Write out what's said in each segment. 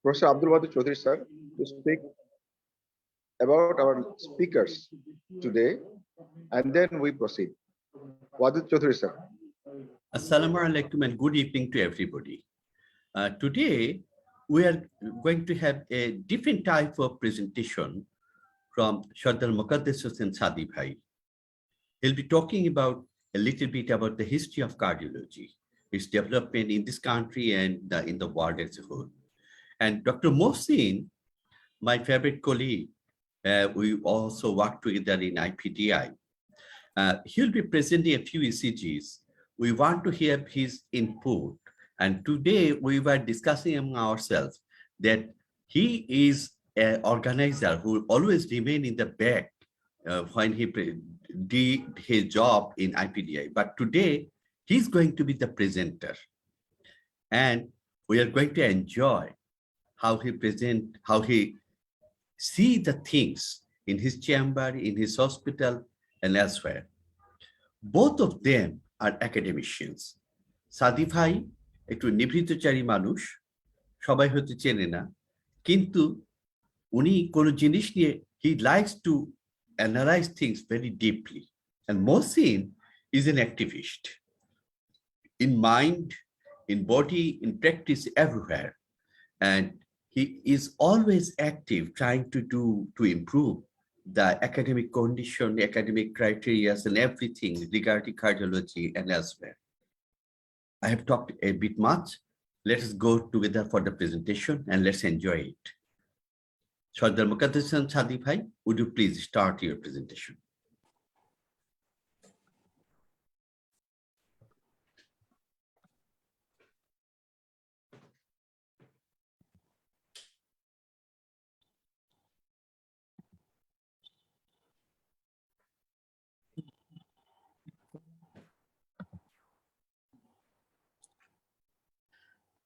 Professor Abdul Wahid Chaudhary, sir, to speak about our speakers today, and then we proceed. Wahid Chaudhary, sir. Assalamu alaikum and good evening to everybody. Today, we are going to have a different type of presentation from Sardar Muqaddas Hossain Sadi Bhai. He'll be talking about a little bit about the history of cardiology, its development in this country and in the world as a whole. And Dr. Mohsin, my favorite colleague, we also work together in IPDI. He'll be presenting a few ECGs. We want to hear his input. And today we were discussing among ourselves that he is an organizer who will always remain in the back when he did his job in IPDI. But today he's going to be the presenter. And we are going to enjoy how he present, how he see the things in his chamber, in his hospital, and elsewhere. Both of them are academicians. Sadi bhai একটু নিভৃতচারী মানুষ, সবাই হয়তো চেনে না, কিন্তু উনি কোন জিনিস নিয়ে he likes to analyze things very deeply. And Mohsin is an activist in mind, in body, in practice, everywhere. And he is always active trying to improve the academic condition, the academic criteria and everything regarding cardiology and elsewhere. I have talked a bit much. Let us go together for the presentation and let's enjoy it. Sardar Muqaddas Hossain Sadi Bhai, would you please start your presentation?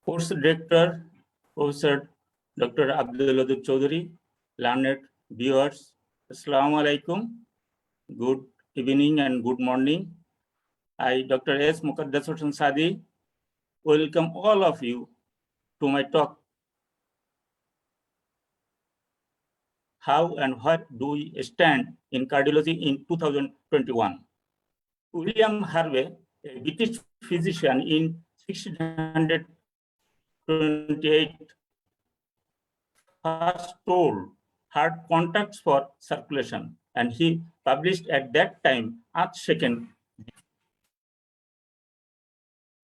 Course Director, Professor Dr. Abdul Wahid Chaudhary, learned viewers, Assalamu alaikum, good evening and good morning. I, Dr. S. Muqaddas Hossain Sadi, welcome all of you to my talk. How and where do we stand in cardiology in 2021? William Harvey, a British physician in 1628, first told heart contacts for circulation, and he published at that time Earth Second.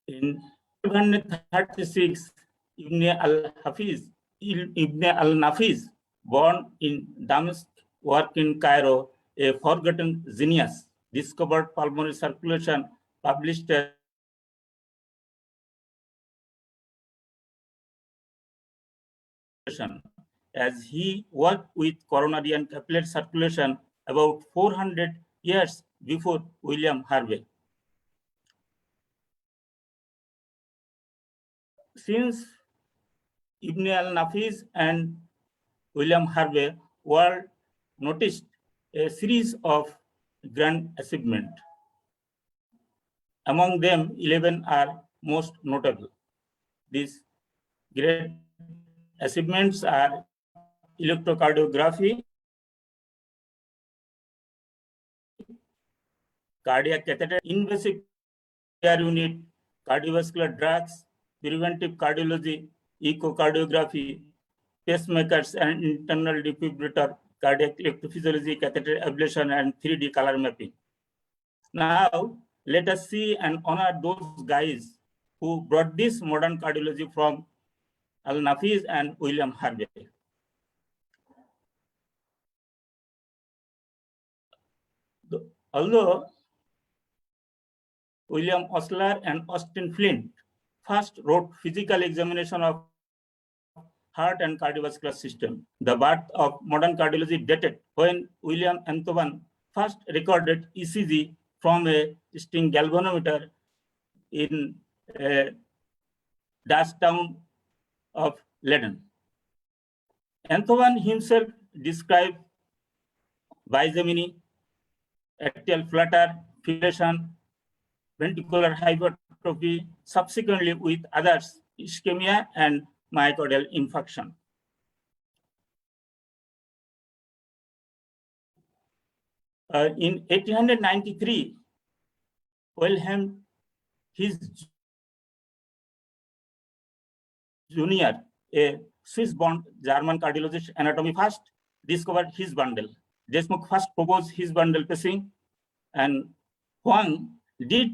In 736, Ibn al-Nafiz, born in Damascus, worked in Cairo, a forgotten genius, discovered pulmonary circulation, published as he worked with coronary and capillary circulation about 400 years before William Harvey. Since Ibn al-Nafiz and William Harvey were noticed a series of grand achievements. Among them, 11 are most notable. These great achievements are electrocardiography, cardiac catheter, invasive care unit, cardiovascular drugs, preventive cardiology, echocardiography, pacemakers and internal defibrillator, cardiac electrophysiology, catheter ablation, and 3D color mapping. Now, let us see and honor those guys who brought this modern cardiology from Al-Nafiz and William Harvey. Although William Osler and Austin Flint first wrote physical examination of heart and cardiovascular system, the birth of modern cardiology dated when William Antovan first recorded ECG from a sting galvanometer in a Dutch town of Leiden. Antovan himself described bigeminy, atrial flutter, fibrillation, ventricular hypertrophy, subsequently with others, ischemia and myocardial infarction. In 1893, Wilhelm, his junior, a Swiss-born German cardiologist anatomy, first discovered his bundle. Desmuk first proposed his bundle pacing, and Huang did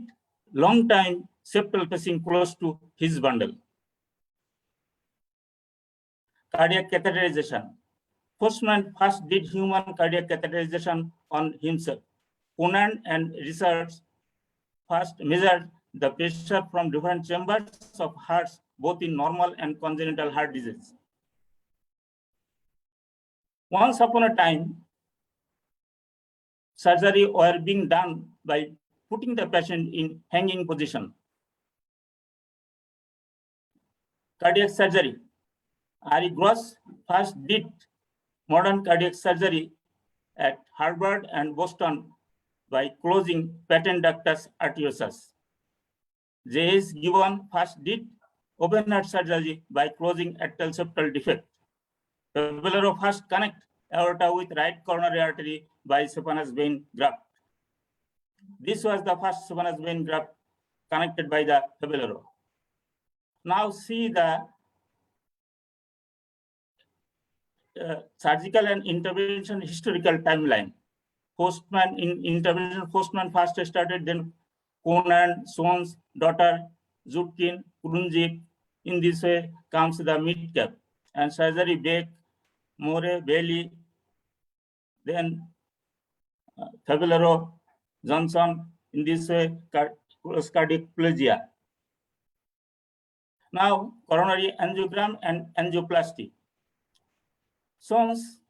long time septal pacing close to his bundle. Cardiac catheterization. Postman first did human cardiac catheterization on himself. Conant and research first measured the pressure from different chambers of hearts, both in normal and congenital heart disease. Once upon a time, surgery were being done by putting the patient in hanging position. Cardiac surgery. Ari Gross first did modern cardiac surgery at Harvard and Boston by closing patent ductus arteriosus. J.S. Gibbon first did open heart surgery by closing atrial septal defect. Fabelero first connect aorta with right coronary artery by saphenous vein graft. This was the first saphenous vein graft connected by the Fabelero. Now see the surgical and intervention historical timeline. Postman in intervention, Postman first started, then Conant, Sons, daughter, Zutkin, Krunzik. In this way comes the mid-cap. And surgery Beck, More, Bailey, then Fabelero, Johnson. In this way, cardiac plasia. Now, coronary angiogram and angioplasty. Sons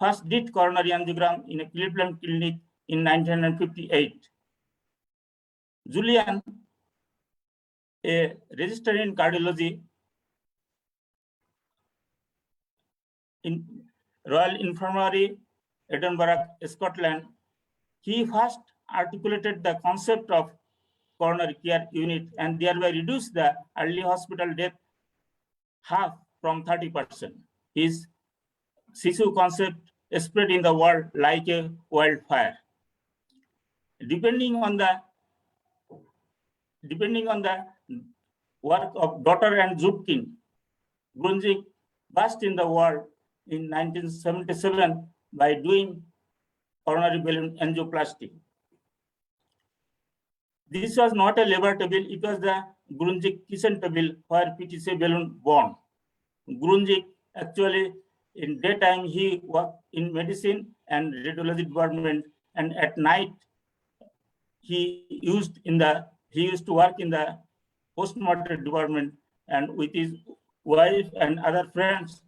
first did coronary angiogram in a Cleveland clinic in 1958. Julian, a registered in cardiology in Royal Infirmary, Edinburgh, Scotland, he first articulated the concept of coronary care unit and thereby reduced the early hospital death half from 30%. His CISU concept spread in the world like a wildfire. Depending on the work of Daughter and Zutkin, Grunzik burst in the world in 1977 by doing coronary balloon angioplasty. This was not a lever table, it was the Grunzik kitchen table where PTC balloon born. Grunzik actually in daytime he worked in medicine and radiology department, and at night he used to work in the postmortem department, and with his wife and other friends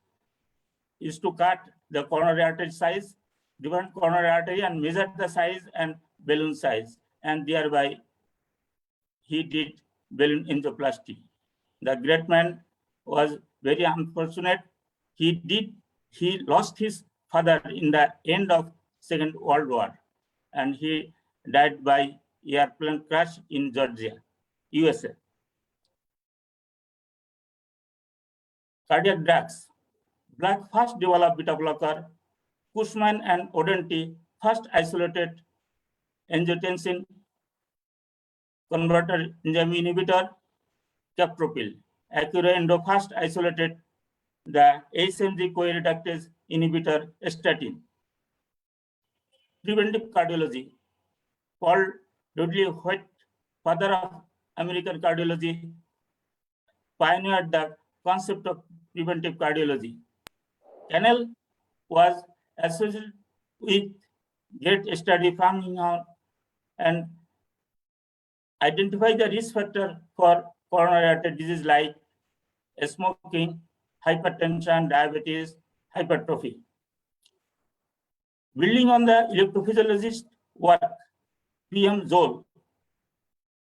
used to cut the coronary artery size, different coronary artery, and measure the size and balloon size, and thereby he did balloon angioplasty. The great man was very unfortunate. He lost his father in the end of Second World War, and he died by airplane crash in Georgia, USA. Cardiac drugs. Black first developed beta blocker. Cushman and Odenti first isolated angiotensin converter enzyme inhibitor, capropil. Acura Endo first isolated the HMG co-reductase inhibitor, statin. Preventive cardiology. Paul Dudley White, father of American cardiology, pioneered the concept of preventive cardiology. Canal was associated with great study from him and identify the risk factor for coronary artery disease like smoking, hypertension, diabetes, hypertrophy. Building on the electrophysiologist work, P.M. Zoll,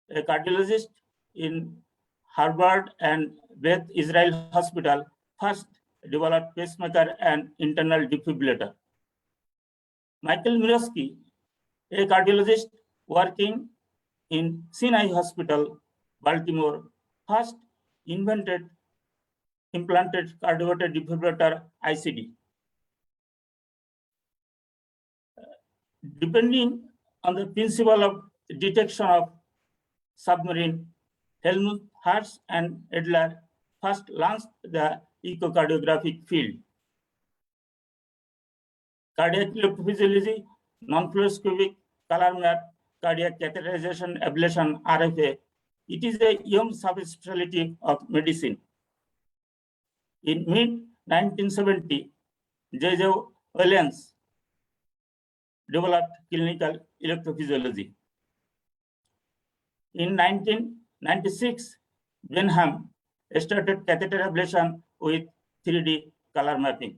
a cardiologist in Harvard and Beth Israel Hospital, first developed pacemaker and internal defibrillator. Michael Mirosky, a cardiologist working in Sinai Hospital, Baltimore, first implanted cardiovascular defibrillator, ICD. Depending on the principle of detection of submarine, Helmut Hertz and Adler first launched the echocardiographic field. Cardiac electrophysiology, non-fluoroscopic color map, cardiac catheterization, ablation, RFA. It is a young subspecialty of medicine. In mid-1970, J.J. Williams developed clinical electrophysiology. In 1996, Benham started catheter ablation with 3D color mapping.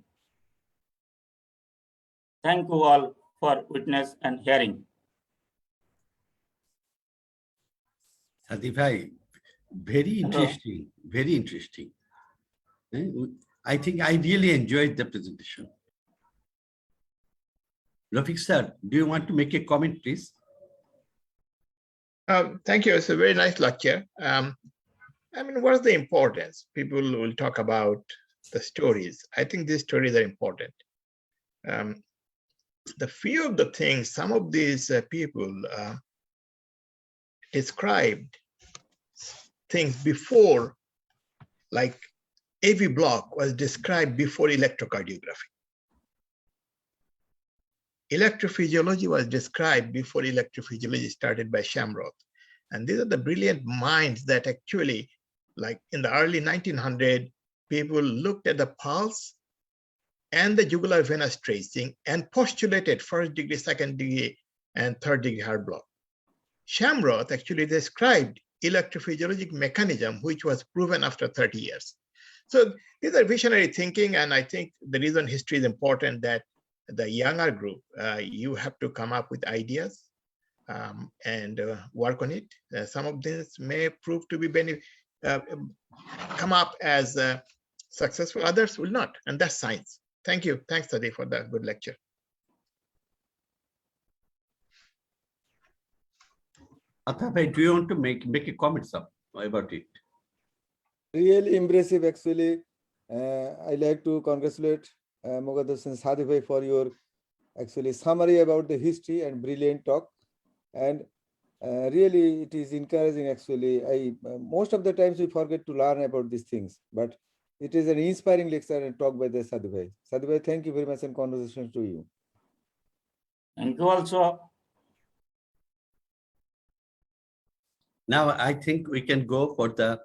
Thank you all for witness and hearing. Sadi bhai, very interesting, very interesting. I think I really enjoyed the presentation. Rafiq sir, do you want to make a comment, please? Thank you. It's a very nice lecture. I mean, what is the importance? People will talk about the stories. I think these stories are important. The few of the things, some of these people described things before, like AV block was described before electrocardiography. Electrophysiology was described before electrophysiology started by Shamroth. And these are the brilliant minds that actually, like in the early 1900s, people looked at the pulse and the jugular venous tracing and postulated first degree, second degree, and third degree heart block. Shamroth actually described electrophysiologic mechanism, which was proven after 30 years. So these are visionary thinking, and I think the reason history is important that the younger group, you have to come up with ideas and work on it. Some of this may prove to be come up as successful, others will not, and that's science. Thank you. Thanks, Sadi, for the good lecture. Atha bhai, do you want to make a comment about it? Really impressive, actually. I like to congratulate Muqaddas and Sadi bhai for your actually summary about the history and brilliant talk. And really, it is encouraging. Actually, most of the times we forget to learn about these things, but it is an inspiring lecture and talk by the Sadi bhai. Sadi bhai, thank you very much, and conversations to you. Thank you also. Now, I think we can go for the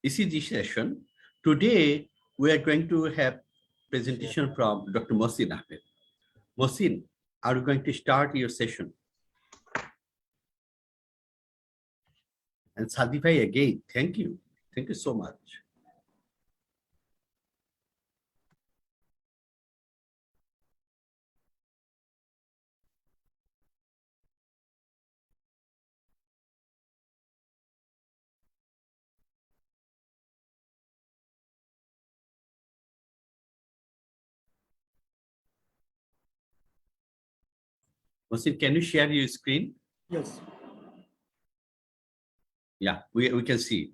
ECG session. Today, we are going to have presentation from Dr. Mohsin Ahmed. Mohsin, are you going to start your session? And Sadi bhai again, thank you. Thank you so much. Mohsin, can you share your screen? Yes. Yeah, we can see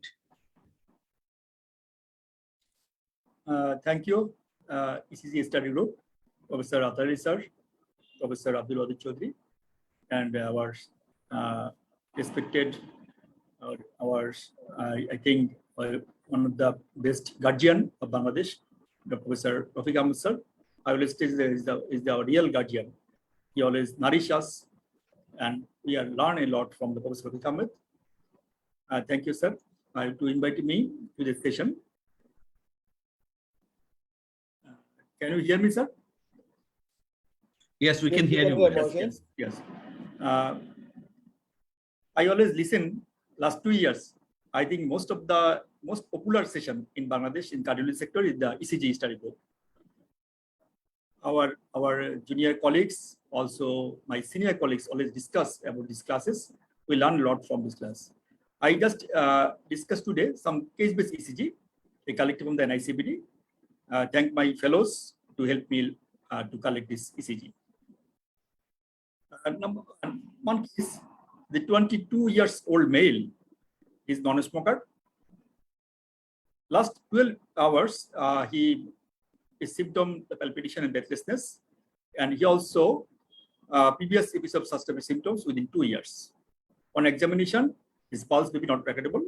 it. Thank you, ECG study group, Professor Athari sir, Professor Abdul Wahid Chaudhary, and our respected, I think one of the best guardian of Bangladesh, Professor Rafiq Ahmed sir. I will say is the real guardian. He always nourishes us, and we are learning a lot from the Professor Rafiq Ahmed. Thank you, sir, to invite me to this session. Can you hear me, sir? Yes, we can hear you. Yes. I always listen last 2 years. I think most popular session in Bangladesh in cardiology sector is the ECG study group. Our junior colleagues, also my senior colleagues, always discuss about these classes. We learn a lot from this class. I just discussed today some case-based ECG, a collected from the NICBD. Thank my fellows to help me to collect this ECG. One case, the 22 years old male is non-smoker. Last 12 hours, he is symptom the palpitation and breathlessness, and he also previous episode of sustainable symptoms within 2 years. On examination, his pulse may be not recordable.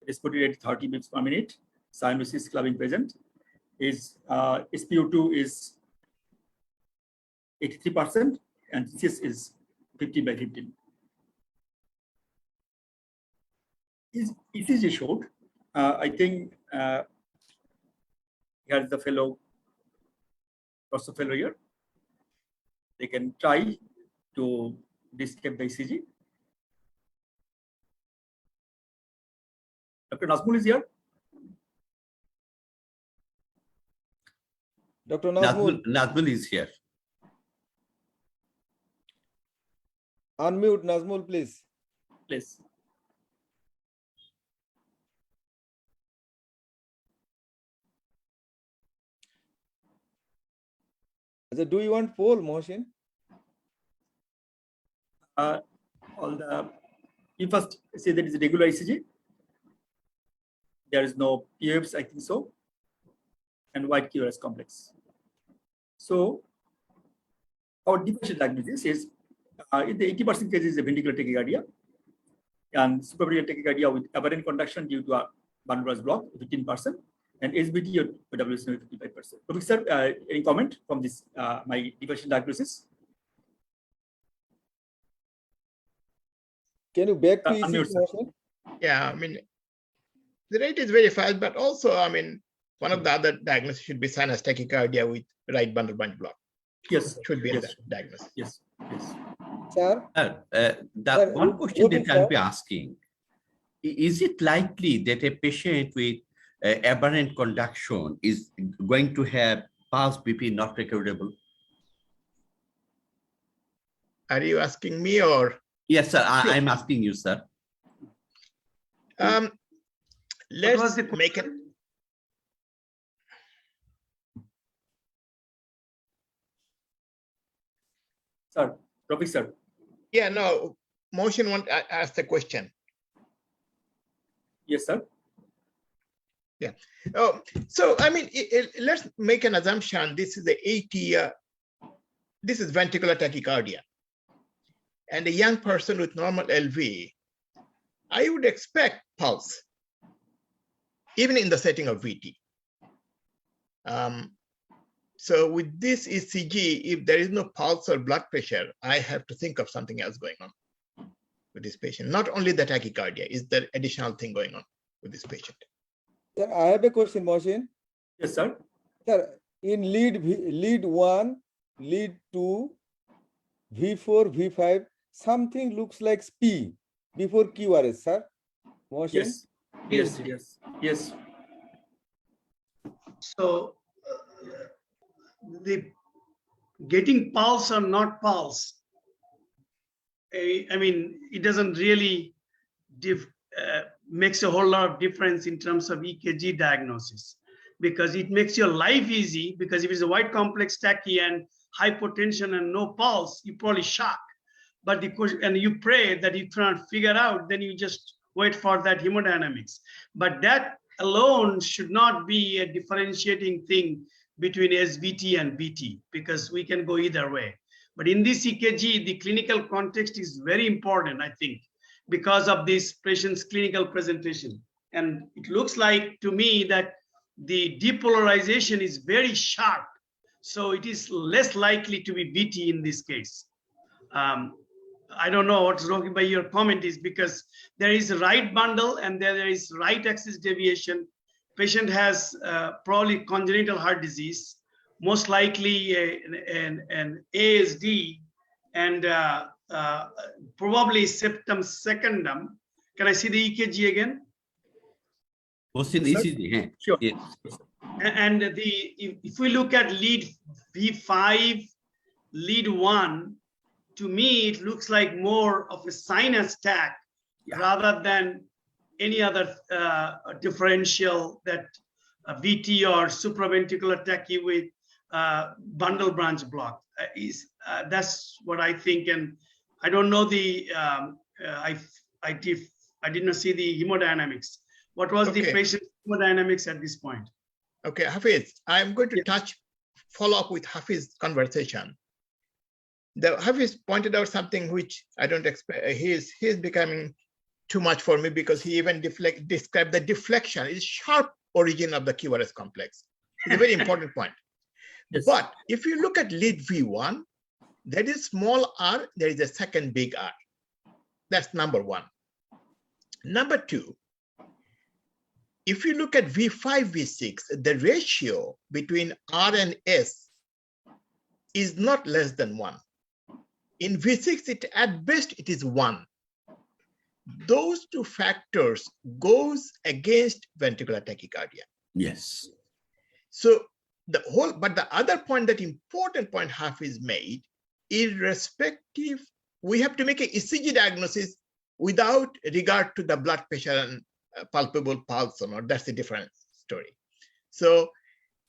Respiratory rate 30 beats per minute. Cyanosis clubbing present. His SpO2 is 83% and GCS is 15/15. His ECG showed, I think here is the fellow, also fellow here. They can try to describe the ECG. Dr. Nazmul is here. Dr. Nazmul, Nazmul is here. unmute Nazmul, please. Please. Do you want poll, Mohsin? You first say that is a regular ECG. There is no PFs, I think so, and white QRS complex. So our differential diagnosis is in the 80% cases, a ventricular tachycardia and supraventricular tachycardia with aberrant conduction due to a bundle branch block, 15%, and SBT or WSN 55%. Professor, any comment from this my differential diagnosis? Can you back to unmute, ECG, sir. Mohsin? Yeah, I mean, the rate is very fast, but also, I mean, one of the other diagnoses should be sinus tachycardia with right bundle branch block. Yes, Should be in yes, the diagnosis. yes, yes. Sir? The one question that I'll sir. be asking, is it likely that a patient with aberrant conduction is going to have pulse BP not recordable? Are you asking me or? Yes, sir. I'm asking you, sir. Let's make it. Sir, Professor. Yeah, no, Motion want to ask the question. Yes, sir. Yeah. Oh, so I mean, let's make an assumption. This is the 80. This is ventricular tachycardia, and a young person with normal LV. I would expect pulse, even in the setting of VT. So with this ECG, if there is no pulse or blood pressure, I have to think of something else going on with this patient. Not only the tachycardia, is there additional thing going on with this patient? Sir, I have a question, Mohsin. Yes, sir. Sir, in lead 1, lead 2, V4, V5, something looks like P before QRS, sir. Mohsin? Yes, yes, yes, yes. So the getting pulse or not pulse, I mean, it doesn't really makes a whole lot of difference in terms of EKG diagnosis, because it makes your life easy, because if it's a wide complex tachy and hypotension and no pulse, you probably shock. But the question, and you pray that you cannot figure out, then you just wait for that hemodynamics. But that alone should not be a differentiating thing between SVT and VT, because we can go either way. But in this EKG, the clinical context is very important, I think, because of this patient's clinical presentation. And it looks like to me that the depolarization is very sharp. So it is less likely to be VT in this case. I don't know what's wrong by your comment is, because there is a right bundle and there is right axis deviation. Patient has probably congenital heart disease, most likely an ASD, and probably septum secundum. Can I see the EKG again? Question ECG. Sure. Yes. And if we look at lead V5, lead 1, to me, it looks like more of a sinus tach rather than any other differential that VT or supraventricular tachy with bundle branch block is. That's what I think, and I don't know the. I did not see the hemodynamics. What was the patient hemodynamics at this point? Okay, Hafiz, I'm going to follow up with Hafiz's conversation. The Hafiz pointed out something which I don't expect. He's becoming too much for me, because he even described the deflection is sharp origin of the QRS complex. It's a very important point. Yes. But if you look at lead V1, there is small r, there is a second big R. That's number one. Number two, if you look at V5, V6, the ratio between R and S is not less than 1. In V6, at best, it is 1. Those two factors goes against ventricular tachycardia. Yes. So but the other point, that important point Hafiz made, irrespective, we have to make an ECG diagnosis without regard to the blood pressure and palpable pulse or not. That's a different story. So,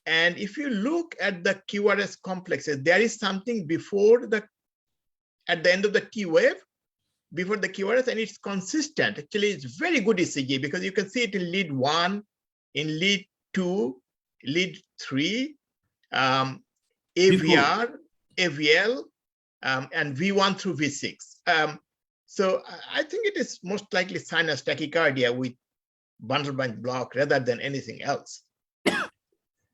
and if you look at the QRS complexes, there is something at the end of the T wave, before the QRS, and it's consistent. Actually, it's very good ECG, because you can see it in lead 1, in lead 2, lead 3, AVR, AVL, and V1 through V6. So I think it is most likely sinus tachycardia with bundle branch block rather than anything else. Sir,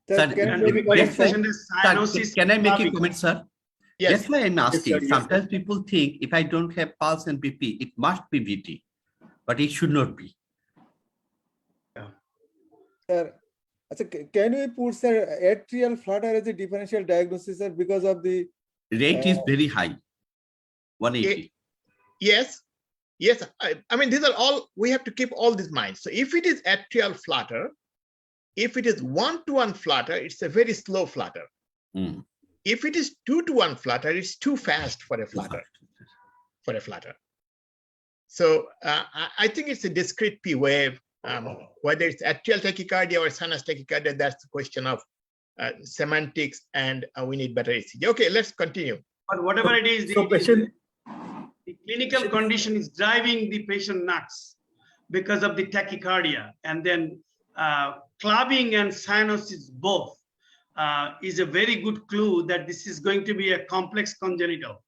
Can I And make a the comment, next sir? patient is cyanosis Can I make a clavicle. comment, sir? Yes. That's why I'm asking. sir, yes, Sometimes people think if I don't have pulse and BP, it must be VT, but it should not be. Sir, can we put, sir, atrial flutter as a differential diagnosis, sir, because of the Rate is very high, 180. Yes. Yes. I mean, these are all, we have to keep all these in mind. So if it is atrial flutter, if it is 1-to-1 flutter, it's a very slow flutter. Mm. If it is 2-to-1 flutter, it's too fast for a flutter. So I think it's a discrete P wave. Whether it's atrial tachycardia or sinus tachycardia, that's the question of semantics, and we need better ECG. Okay, let's continue. But whatever it is, So patient, the clinical condition is driving the patient nuts because of the tachycardia. And then clubbing and cyanosis both is a very good clue that this is going to be a complex congenital.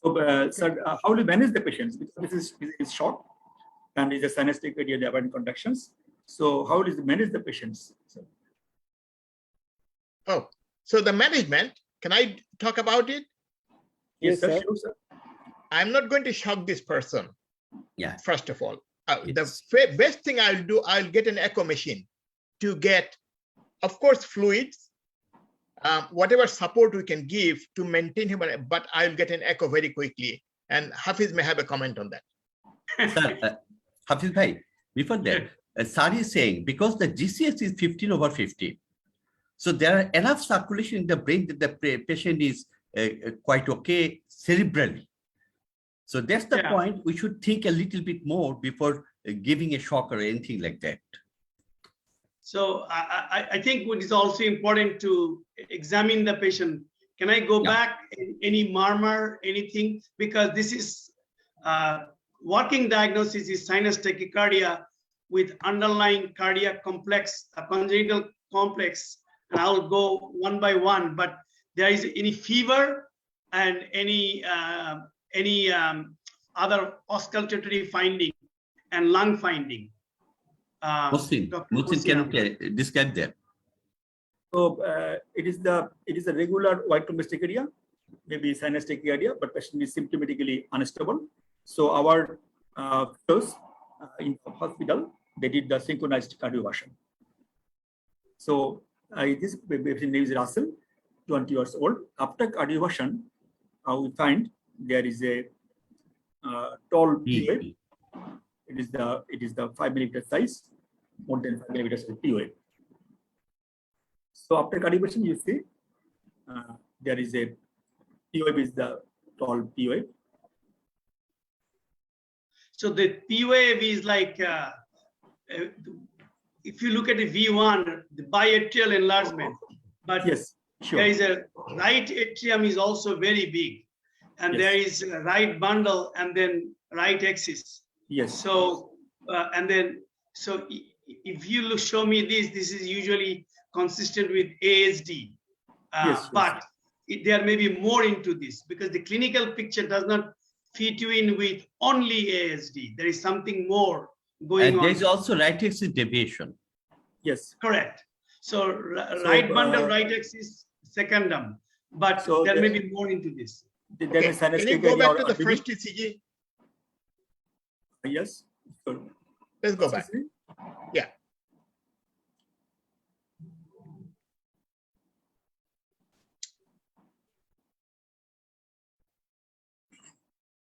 so sir, how do you manage the patients? Because this is short and is a sinus tachycardia, the aberrant conductions. So how do you manage the patients? Sir? Oh, so the management, can I talk about it? Yes, Yes, sir. sir. Sure, sir. I'm not going to shock this person. Yeah. First of all, Yes. the best thing I'll do, I'll get an echo machine to get, of course, fluids, whatever support we can give to maintain him, but I'll get an echo very quickly. And Hafiz may have a comment on that. Sir, Hafiz bhai, before that, Sir is saying because the GCS is 15/50, so there are enough circulation in the brain that the patient is quite okay cerebrally. So that's the Yeah. point. We should think a little bit more before giving a shock or anything like that. So I think it is also important to examine the patient. Can I go Yeah. back, any murmur, anything? Because this is working diagnosis is sinus tachycardia with underlying cardiac complex, a congenital complex. And I'll go one by one, but there is any fever and any other auscultatory finding and lung finding. Mohsin, Dr. Mohsin, can you describe that? So it is a regular white tone tachycardia, maybe sinus tachycardia, but patient is symptomatically unstable. So our fellows in hospital, they did the synchronized cardioversion. So this patient name is Russell, 20 years old. After cardioversion, we find there is a tall POA. It is the 5 millimeter size, more than 5 millimeters of POA. So after cardioversion, you see there is a POA is the tall POA. So the P wave is like, if you look at the V1, the biatrial enlargement, but Yes, sure. there is a right atrium is also very big, and Yes. there is a right bundle and then right axis. Yes. So if you show me this is usually consistent with ASD. Yes, But there may be more into this, because the clinical picture does not fit you in with only ASD. There is something more going on. And there's also right axis deviation. Yes. Correct. So right bundle, right axis, secondum, but So there may be more into this. Then Okay, can you go back to the first ECG? Yes. So, Let's go back. Yeah.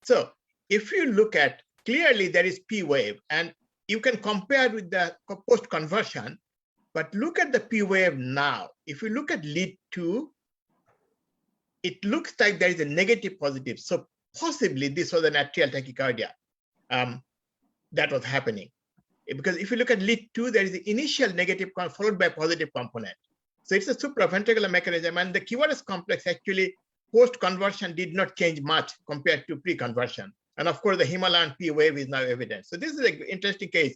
So if you look at, clearly there is P wave, and you can compare with the post-conversion, but look at the P wave now. If you look at lead 2, it looks like there is a negative positive. So possibly this was an atrial tachycardia that was happening. Because if you look at lead 2, there is the initial negative followed by positive component. So it's a supraventricular mechanism, and the QRS complex actually post-conversion did not change much compared to pre-conversion. And of course, the Himalayan P wave is now evident. So this is an interesting case.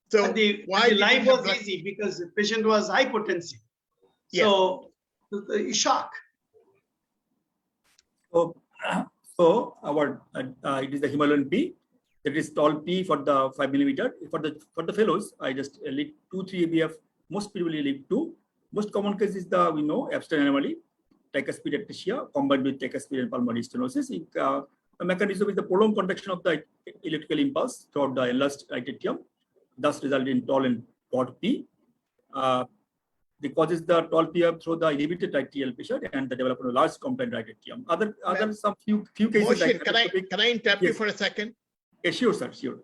So But the life was easy because the patient was hypotensive. So shock. So our it is the Himalayan P. That is tall P for the 5 millimeter. For the fellows, I just lead 2, 3 ABF. Most people lead 2. Most common case is the abstinent anomaly, tricuspid atresia combined with tricuspid and pulmonary stenosis. The mechanism is the prolonged contraction of the electrical impulse throughout the enlarged right atrium, thus resulting in tall and broad P. The cause is the tall P through the inhibited atrial pressure and the development of large compliant right atrium. Other some few cases. Motion, can I interrupt you for a second? Yeah, sure, sir. Sure.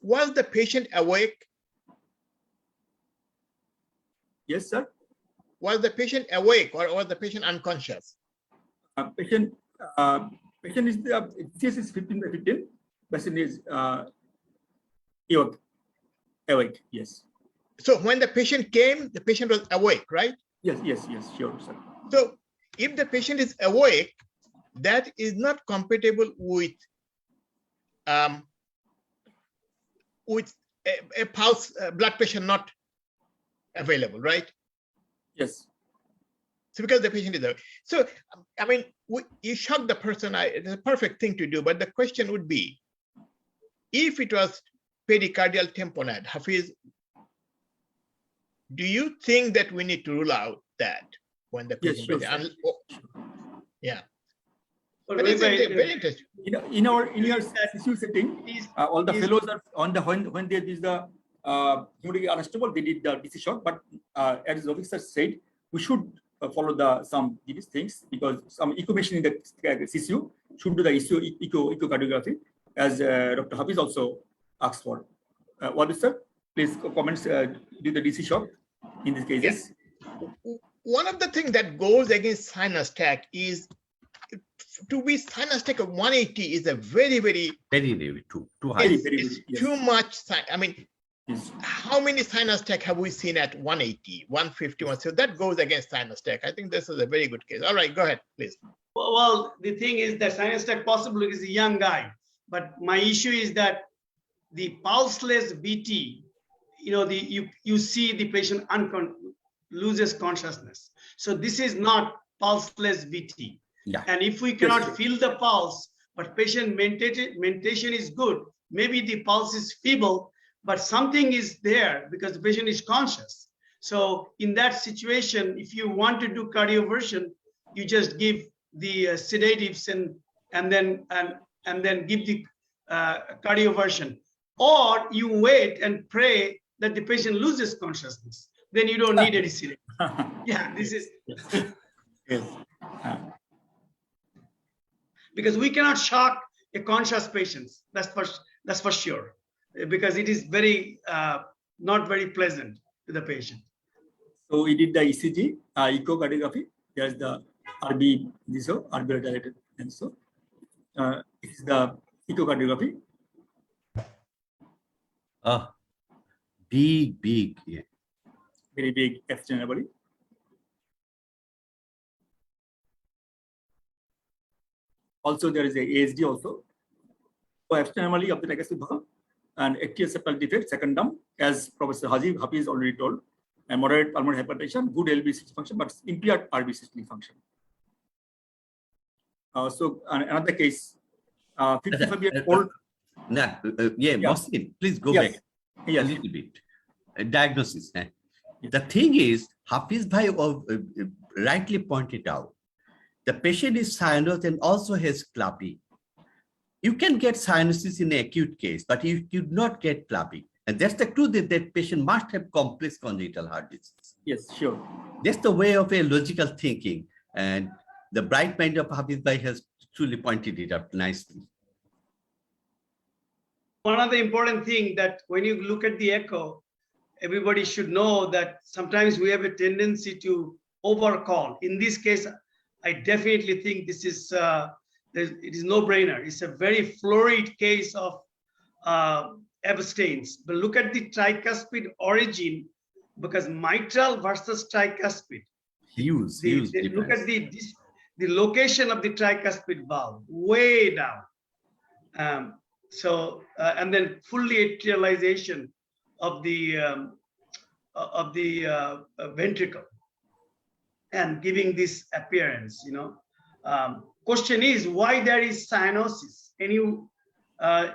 Was the patient awake? Yes, sir. Was the patient awake, or was the patient unconscious? Patient is the CS is 15/15. Patient is awake. Yes. So when the patient came, the patient was awake, right? Yes. Sure, sir. So if the patient is awake, that is not compatible with a pulse blood pressure not available, right? Yes. So because the patient is awake. So I mean, you shock the person. It's a perfect thing to do. But the question would be, if it was pericardial tamponade, Hafiz, do you think that we need to rule out that when the patient? Yes, sure, yeah. But But it's very interesting. In our CCU setting, all the fellows are on the when there is the hemorrhagic unstable, they did the DC shock. But as Rafiq sir said, we should follow some these things, because some echo machine in the CCU should do the echocardiography, as Dr. Hafiz also asked for. What is sir? Please comments. Do the DC shock in these cases. Yeah. One of the things that goes against sinus tach is to be sinus tach of 180 is a very too high. It's too much. I mean, Yes. how many sinus tach have we seen at 180, 151? So that goes against sinus tach. I think this is a very good case. All right, go ahead, please. Well, the thing is that sinus tach possibly is a young guy, but my issue is that the pulseless BT, you see the patient loses consciousness. So this is not pulseless BT. Yeah. And if we cannot feel the pulse, but patient mentation is good, maybe the pulse is feeble, but something is there because the patient is conscious. So in that situation, if you want to do cardioversion, you just give the sedatives and then give the cardioversion, or you wait and pray that the patient loses consciousness. Then you don't need any sedative. Yeah, this is Yes. because we cannot shock a conscious patient. That's for sure, because it is very not very pleasant to the patient. So we did the ECG, echocardiography. There's the RB, RB directed, and so it is the echocardiography. Big, yeah. Very big abstinent anomaly. Also, there is a ASD also. So abstinent anomaly of the tricuspid valve and atrial septal defect, secondum, as Professor Hafiz already told, and moderate pulmonary hypertension, good LV function, but impaired RB systolic function. So another case, 55-year-old. Mohsin, please go Yes. back Yes. a little bit. Diagnosis. The thing is, Hafiz Bhai rightly pointed out, the patient is cyanous and also has clapping. You can get cyanosis in an acute case, but you do not get clapping. And that's the truth, that that patient must have complex congenital heart disease. Yes, sure. That's the way of a logical thinking. And the bright mind of Hafiz Bhai has truly pointed it out nicely. One other important thing that when you look at the echo, everybody should know that sometimes we have a tendency to overcall. In this case, I definitely think this is it is no brainer. It's a very florid case of abstains. But look at the tricuspid origin, because mitral versus tricuspid. Huge Look at the location of the tricuspid valve, way down. And then full atrialization of the ventricle and giving this appearance, you know. Question is why there is cyanosis? And you and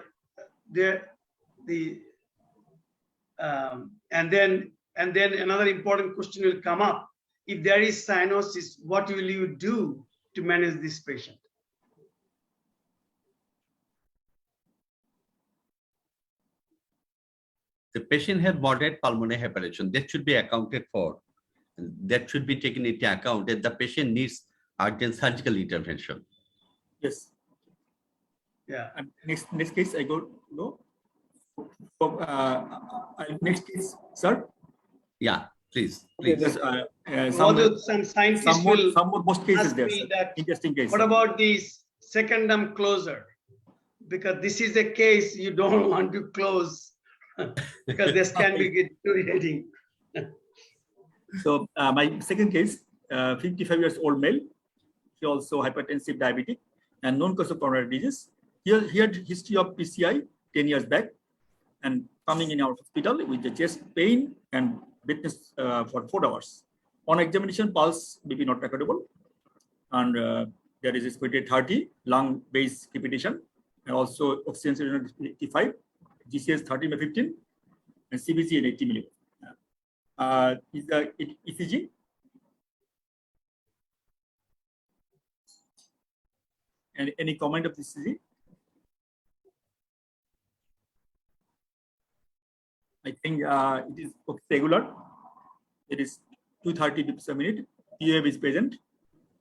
then another important question will come up. If there is cyanosis, what will you do to manage this patient? The patient has moderate pulmonary hypertension. That should be accounted for. That should be taken into account that the patient needs urgent surgical intervention. Yes. Yeah. And next case, I go. Next case, sir. Yeah, please. Yes, Some scientists will some more most cases ask there. me that, Interesting case. what about this secondum closer? Because this is a case you don't want to close because this can be deteriorating. So my second case, 55 years old male, he also hypertensive, diabetic, and known cause of coronary disease. He had history of PCI 10 years back, and coming in our hospital with the chest pain and witness for 4 hours. On examination, pulse BP not recordable, and there is respiratory 30, lung base crepitation, and also oxygen saturation 85, GCS 30/15, and CBC in 80 milli. Is the ECG? And any comment of this ECG? I think it is regular. It is 230 beats a minute. PUF is present.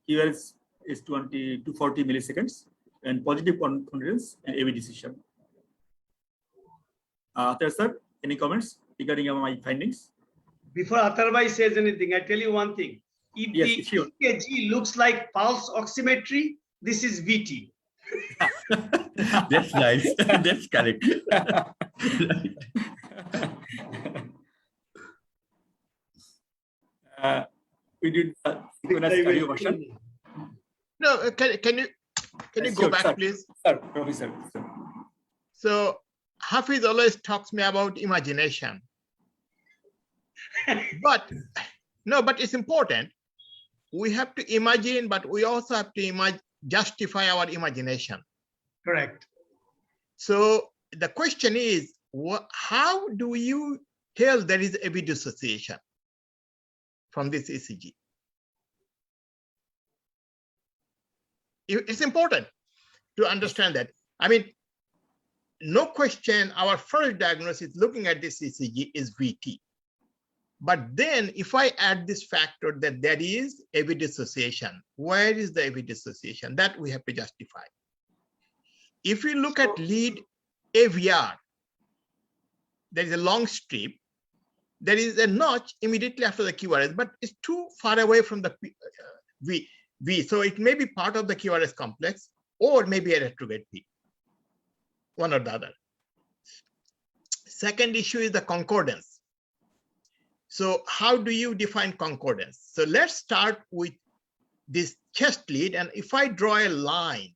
QRS is 240 milliseconds, and positive concordance and AV decision. Sir, any comments regarding my findings? Before Atharvai says anything, I tell you one thing. If the Sure. EKG looks like pulse oximetry, this is VT. That's nice. That's correct. We did sequence cardiovascular. No, can you go Sure, back, sir. please? Sir, Professor. Sir. So Hafiz always talks me about imagination. But it's important. We have to imagine, but we also have to justify our imagination. Correct. So the question is, how do you tell there is AV dissociation from this ECG? It's important to understand that. I mean, no question, our first diagnosis looking at this ECG is VT. But then if I add this factor that there is AV dissociation, where is the AV dissociation? That we have to justify. If you look at lead AVR, there is a long strip. There is a notch immediately after the QRS, but it's too far away from the V. So it may be part of the QRS complex or maybe a retrograde P, one or the other. Second issue is the concordance. So how do you define concordance? So let's start with this chest lead. And if I draw a line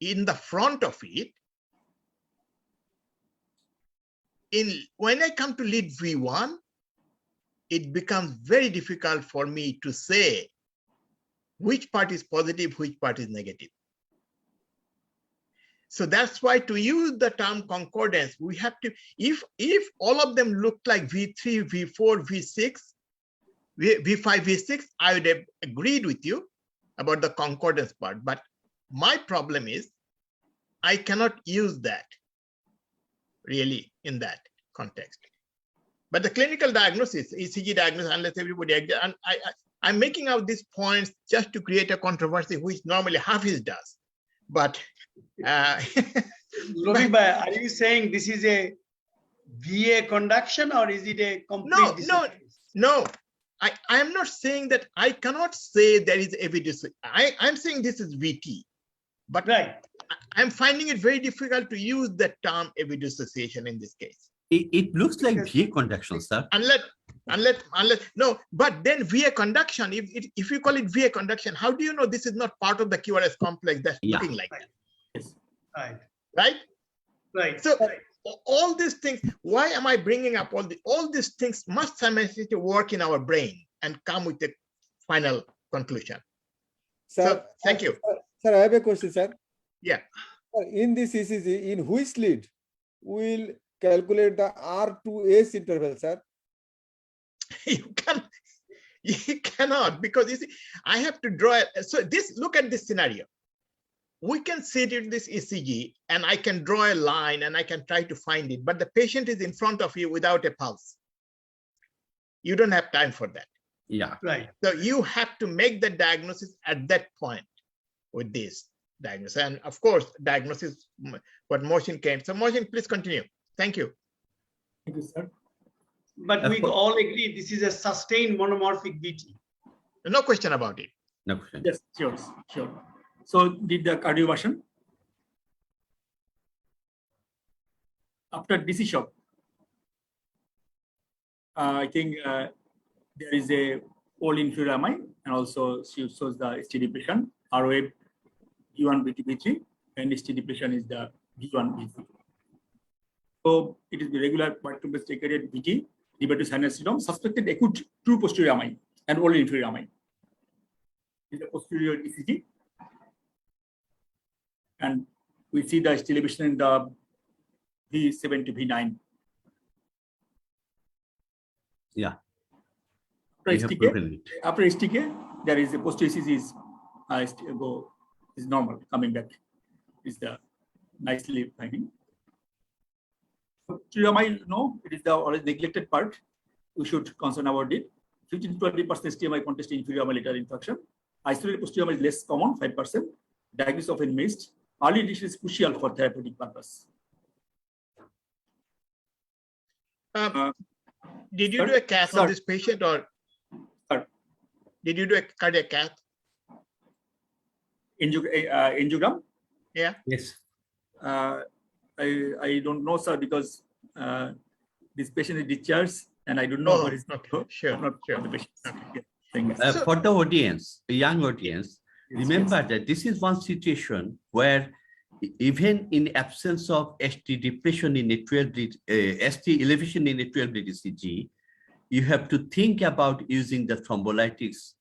in the front of it, when I come to lead V1, it becomes very difficult for me to say which part is positive, which part is negative. So that's why to use the term concordance, we have to, if all of them look like V3, V4, V6, V5, V6, I would have agreed with you about the concordance part. But my problem is I cannot use that really in that context. But the clinical diagnosis, ECG diagnosis, unless everybody agrees, and I'm making out these points just to create a controversy, which normally Hafiz does. But Rafiq bhai, are you saying this is a VA conduction or is it a complete? No. I am not saying that. I cannot say there is evidence. I'm saying this is VT, but right. I'm finding it very difficult to use the term AV dissociation in this case. It looks like VA conduction, sir. Unless no, but then VA conduction, if you call it VA conduction, how do you know this is not part of the QRS complex that's looking like that? Yes. Right. Right? Right. So all these things, why am I bringing up all these things must simultaneously work in our brain and come with a final conclusion. Sir, So thank you. Sir, I have a question, sir. Yeah. In this ECG, in which lead will calculate the R to S interval, sir? You cannot, because you see, I have to draw. So look at this scenario. We can sit in this ECG and I can draw a line and I can try to find it, but the patient is in front of you without a pulse. You don't have time for that. Yeah. Right. So you have to make the diagnosis at that point with this diagnosis. And of course, diagnosis, what Mohsin came. So Mohsin, please continue. Thank you. Thank you, sir. But we all agree this is a sustained monomorphic VT. No question about it. No question. Yes, sure. So did the cardioversion. After DC shock, I think there is a all inferior MI, and also she shows the ST depression, R wave V1, V2, V3, and ST depression is the V1, V3. So it is the regular part-based cardiac VT, diabetes sinus syndrome, suspected acute true posterior MI and all inferior MI. Is the posterior ECG. And we see the elevation in the V7 to V9. Yeah. After STK, there is a posterior ECG is normal, coming back. Is the nicely finding. STMI, no, it is the always neglected part. We should concern about it. 15 to 20% STMI contest inferior lateral infarction. Isolated posterior is less common, 5%. Diagnosis often missed. Early detection is crucial for therapeutic purpose. Did you do a cath on this patient, or did you do a cardiac cath? Angiogram? Yeah. Yes. I don't know, sir, because this patient is discharged and I don't know what is sure. the patient. Okay. Yeah, For the audience, the young audience, remember that this is one situation where even in absence of ST depression in atrial bleed, ST elevation in atrial bleed ECG, you have to think about using the thrombolytics.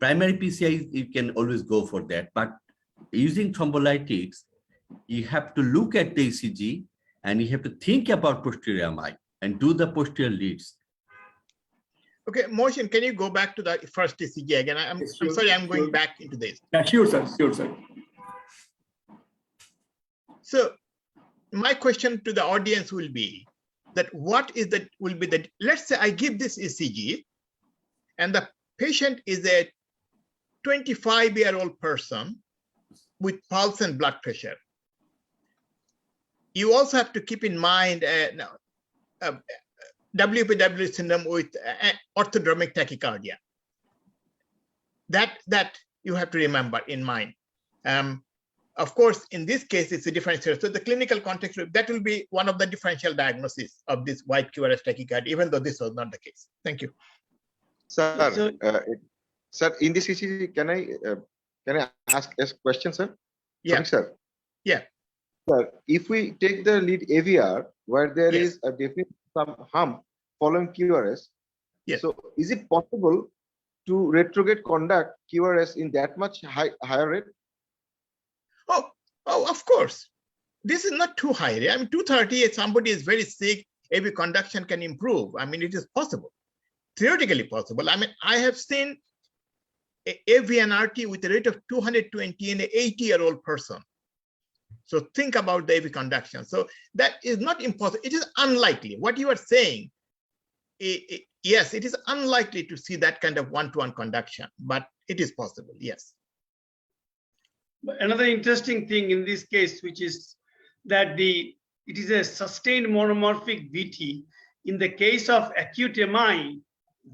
Primary PCI, you can always go for that, but using thrombolytics, you have to look at the ECG and you have to think about posterior MI and do the posterior leads. Okay, Mohsin, can you go back to the first ECG again? I'm sorry, I'm going back into this. Sure, sir. So my question to the audience will be that let's say I give this ECG and the patient is a 25-year-old person with pulse and blood pressure. You also have to keep in mind WPW syndrome with orthodromic tachycardia. That you have to remember in mind. Of course, in this case, it's a differential. So the clinical context, that will be one of the differential diagnoses of this white QRS tachycardia, even though this was not the case. Thank you. Sir, sir, in this ECG, can I ask a question, sir? Yeah. Sorry, sir. Yeah. Sir, if we take the lead AVR, where there is a definite some hump following QRS, so is it possible to retrograde conduct QRS in that much higher rate? Oh, of course. this is not too high. I mean, 230, if somebody is very sick, AV conduction can improve. I mean, it is possible, theoretically possible. I mean, I have seen AV and RT with a rate of 220 in an 80-year-old person. So think about the AV conduction. So that is not impossible. It is unlikely. What you are saying, yes, it is unlikely to see that kind of one-to-one conduction, but it is possible, yes. But another interesting thing in this case, which is that it is a sustained monomorphic VT. In the case of acute MI,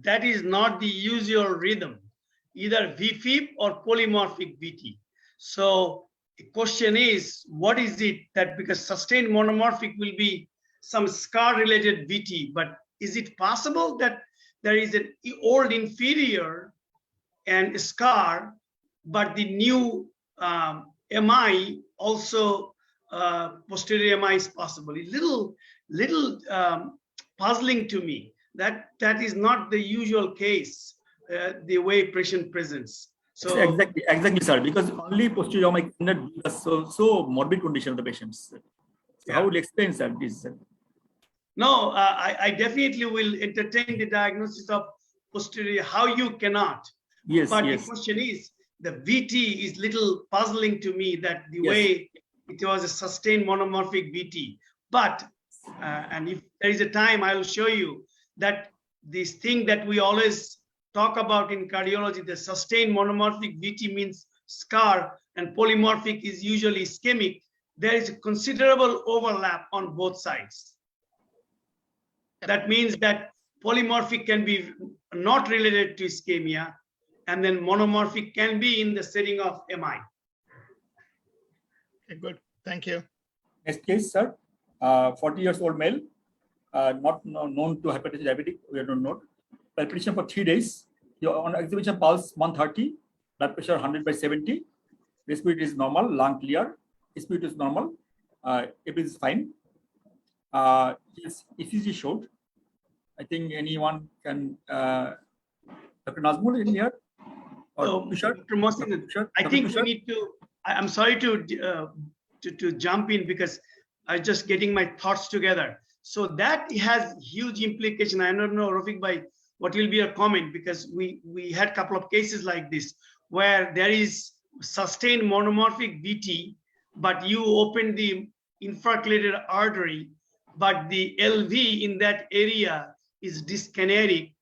that is not the usual rhythm, either VFib or polymorphic VT. So the question is, what is it that, because sustained monomorphic will be some scar-related VT, but is it possible that there is an old inferior and scar, but the new MI also posterior MI is possible? It's little puzzling to me. That is not the usual case, the way patient presents. So exactly, sir. Because only posterior MI cannot be a so morbid condition of the patients. So yeah. How will you explain that? This? No, I definitely will entertain the diagnosis of posterior. How you cannot? Yes. But yes. The question is, the VT is little puzzling to me, that the way it was a sustained monomorphic VT. But and if there is a time, I will show you that this thing that we always talk about in cardiology, the sustained monomorphic VT means scar, and polymorphic is usually ischemic. There is a considerable overlap on both sides. That means that polymorphic can be not related to ischemia, and then monomorphic can be in the setting of MI. Okay, good. Thank you. Next case, sir. 40 years old male, not known to hypertension diabetic. We don't know. Palpitation for 3 days. On exhibition pulse 130, blood pressure 100/70. Respiratory is normal, lung clear. Spirit is normal. Everything is fine. His ECG showed. I think anyone can. Dr. Nazmul in here. Dr. Mohsin, I think we need to. I'm sorry to jump in, because I'm just getting my thoughts together. So that has huge implication. I don't know, Rafiq bhai, what will be your comment, because we had a couple of cases like this where there is sustained monomorphic VT, but you open the infracalated artery, but the LV in that area is dyskinetic,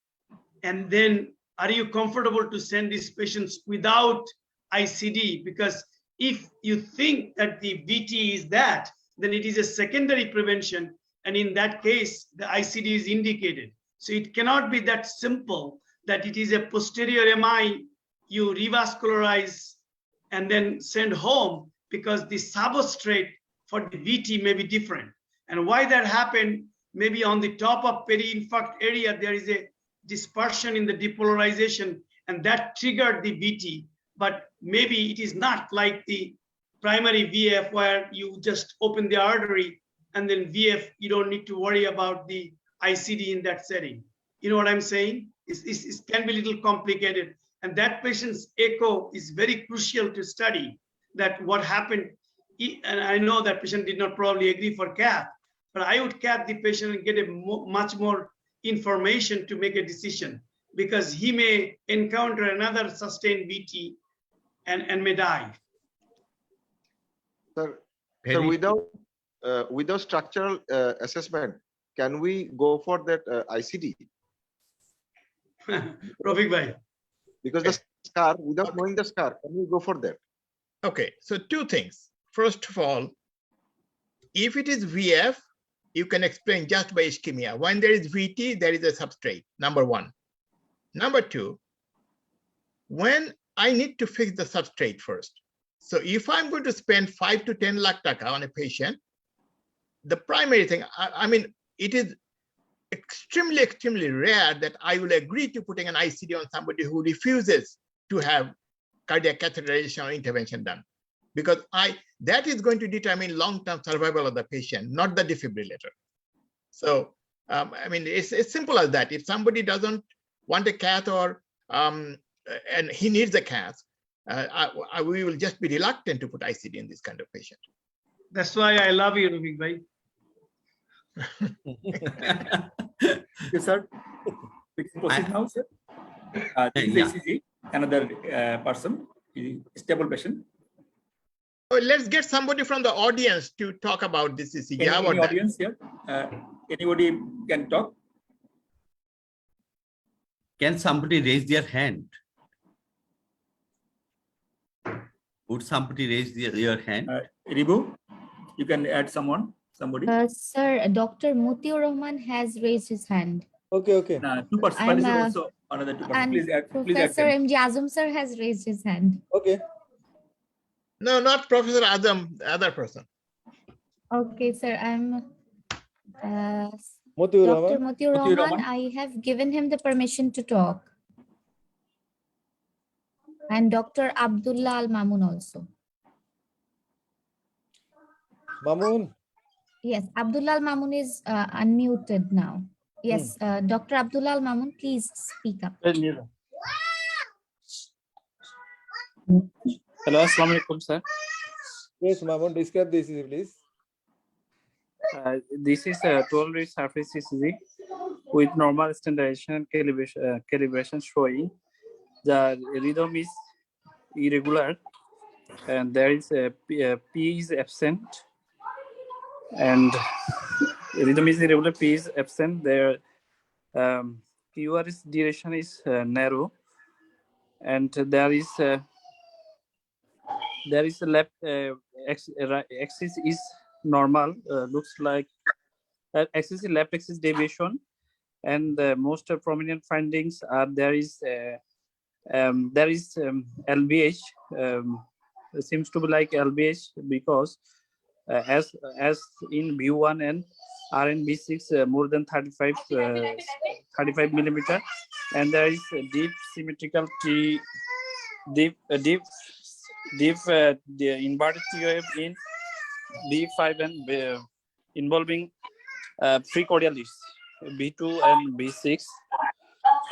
and then are you comfortable to send these patients without ICD? Because if you think that the VT is that, then it is a secondary prevention, and in that case, the ICD is indicated. So it cannot be that simple that it is a posterior MI, you revascularize and then send home, because the substrate for the VT may be different. And why that happened, maybe on the top of peri-infarct area, there is a dispersion in the depolarization, and that triggered the VT. But maybe it is not like the primary VF, where you just open the artery and then VF, you don't need to worry about the ICD in that setting. You know what I'm saying? It can be a little complicated. And that patient's echo is very crucial to study, that what happened. And I know that patient did not probably agree for cath, but I would cath the patient and get a much more information to make a decision, because he may encounter another sustained VT and may die. Sir, without structural assessment, can we go for that ICD? Rafiq bhai. Because the scar, without knowing the scar, can we go for that? Okay, so two things. First of all, if it is VF, you can explain just by ischemia. When there is VT, there is a substrate, number one. Number two, when I need to fix the substrate first. So if I'm going to spend 5 to 10 lakh taka on a patient, the primary thing, I mean, it is extremely rare that I will agree to putting an ICD on somebody who refuses to have cardiac catheterization or intervention done, because that is going to determine long-term survival of the patient, not the defibrillator. So, I mean, it's simple as that. If somebody doesn't want a cath or and he needs a cath, we will just be reluctant to put ICD in this kind of patient. That's why I love you, Rafik bhai. Yes, sir. We can proceed now, sir. This is ECG, another person, stable patient. Oh, let's get somebody from the audience to talk about this ECG. Any audience here? Anybody can talk? Can somebody raise their hand? Would somebody raise your hand? Ribu, you can add somebody. Sir, Dr. Mutiur Rahman has raised his hand. Okay. Two participants also, another two And participants. Professor M.J. Azam sir has raised his hand. Okay. No, not Professor Azam, the other person. Okay, sir. I'm Mutiur Dr. Rahman. Mutiur Mutiur Rahman. Rahman. I have given him the permission to talk. And Dr. Abdullah Al Mamun also. Mamun. Yes, Abdullah Al Mamun is unmuted now. Yes, Dr. Abdullah Al Mamun, please speak up. Hello, Assalamu alaikum, sir. Yes, Mamun, describe this, please. This is a 12-read surface ECG with normal standardization and calibration showing the rhythm is irregular and there is a P is absent and rhythm is irregular, P is absent. There QRS duration is narrow and there is a left axis is normal, looks like axis is left axis deviation, and the most prominent findings are there is LBH, seems to be like LBH because as in B1 and RNB6 more than 35 millimeter, and there is a deep symmetrical deep the inverted TOF in B5 and involving precordial discs B2 and B6.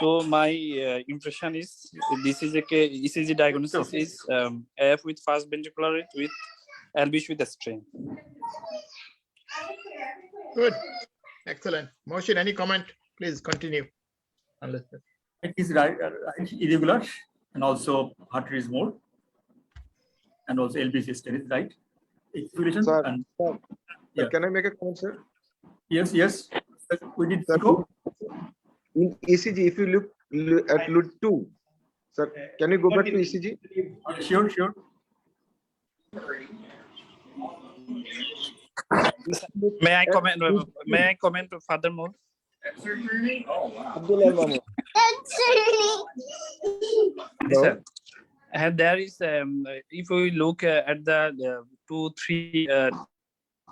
So my impression is this is a ECG diagnosis is AF with fast ventricular rate with LBH with a strain. Good. Excellent. Mohsin, any comment? Please continue. It is right, irregular, and also heart rate is more, and also LBH is right. Sir, And, yeah. Can I make a comment, sir? Yes. We did Sir, go. in ECG, if you look at LUT 2, sir, can you go back to ECG? Sure. May I comment? May I comment furthermore? Abdullah Al Mamun. Yes, sir. And there is, if we look at the 2, 3,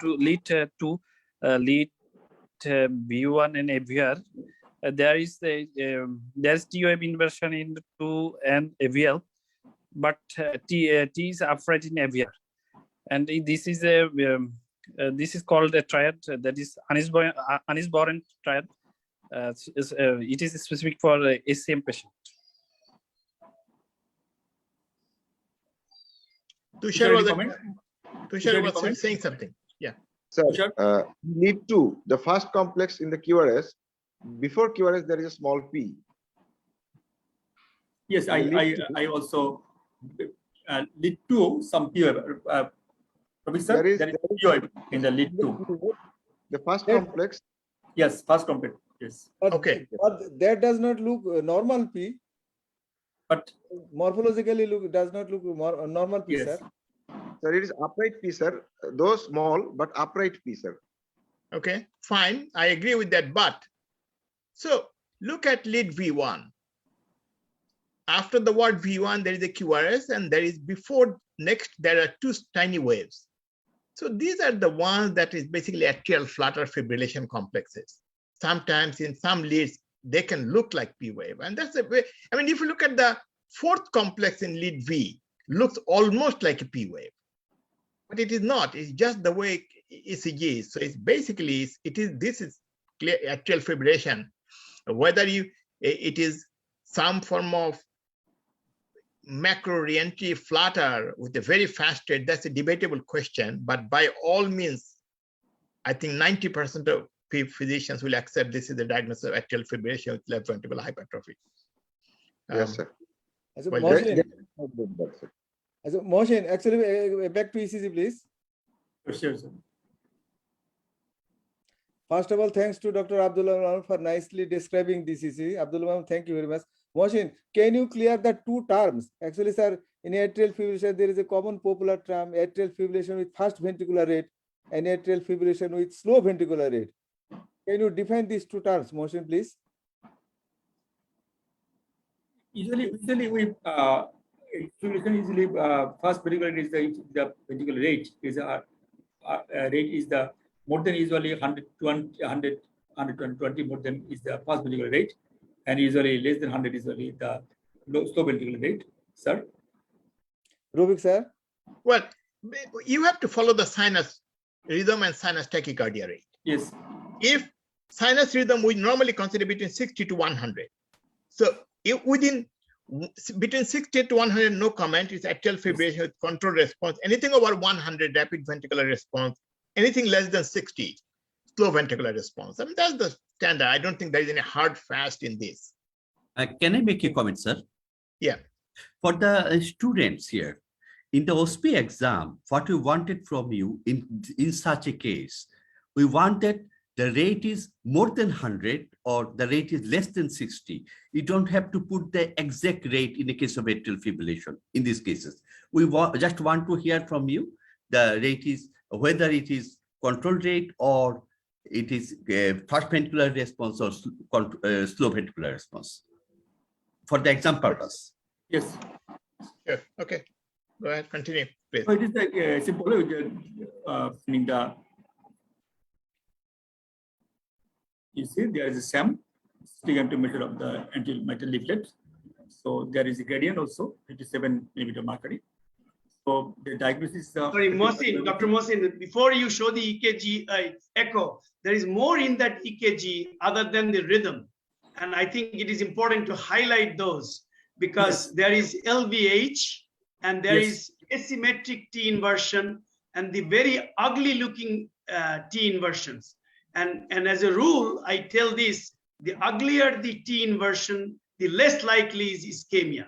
lead B1 and AVR, there is there's TOF inversion in 2 and AVL, but T is upright in AVR, and this is a this is called a triad, that is Anisboren triad. It is specific for ACM patient. Tushar was saying something. Yeah. Sir, lead 2, the first complex in the QRS, before QRS there is a small p. Yes, I also lead 2 some POF. Professor, there is POF in the lead 2. The first complex. Yes, first complex. Yes. Okay. But that does not look normal P. But morphologically does not look normal P, yes. Sir. Sir, it is upright P, sir. Though small, but upright P, sir. Okay, fine. I agree with that. But so look at lead V1. After the word V1, there is a QRS, and there is before next, there are 2 tiny waves. So these are the ones that is basically atrial flutter fibrillation complexes. Sometimes in some leads, they can look like P wave. And that's the way, I mean, if you look at the 4th complex in lead V, looks almost like a P wave. But it is not, it's just the way ECG is. So it's basically, this is clear atrial fibrillation. Whether it is some form of macro reentry flutter with a very fast rate, that's a debatable question. But by all means, I think 90% of physicians will accept this is the diagnosis of atrial fibrillation with left ventricular hypertrophy. Yes, sir. As a Well, motion, That's it. as a motion, actually, back to ECG, please. Sure, sir. First of all, thanks to Dr. Abdullah for nicely describing this ECG. Abdullah, thank you very much. Mohsin, can you clear the two terms? Actually, sir, in atrial fibrillation, there is a common popular term, atrial fibrillation with fast ventricular rate and atrial fibrillation with slow ventricular rate. Can you define these two terms, Mohsin, please? Usually we fast ventricular rate is the ventricular rate is rate is the more than usually 120 more than is the fast ventricular rate, and usually less than 100 is usually the slow ventricular rate. Sir, Rubik, sir. Well, you have to follow the sinus rhythm and sinus tachycardia rate. yes, If sinus rhythm, we normally consider between 60 to 100. So if between 60 to 100, no comment, is atrial fibrillation with controlled response. Anything over 100, rapid ventricular response. Anything less than 60, slow ventricular response. I mean, that's the standard. I don't think there is any hard fast in this. Can I make a comment, sir? Yeah. For the students here, in the OSPE exam, what we wanted from you in such a case, we wanted the rate is more than 100 or the rate is less than 60. You don't have to put the exact rate in the case of atrial fibrillation in these cases. We just want to hear from you the rate is whether it is control rate or it is fast ventricular response or slow ventricular response for the exam purpose. yes. Sure. Okay. Go ahead. Continue, please. So it is the simple meaning the. You see, there is a SAM, stick-empty measure of the anti-metal leaflet. So there is a gradient also, 57 millimeter mercury. So the diagnosis. Sorry, Mohsin, Dr. Mohsin, before you show the EKG echo, there is more in that EKG other than the rhythm. And I think it is important to highlight those because there is LVH and there is asymmetric T inversion and the very ugly looking T inversions. And as a rule, I tell this, the uglier the T inversion, the less likely is ischemia.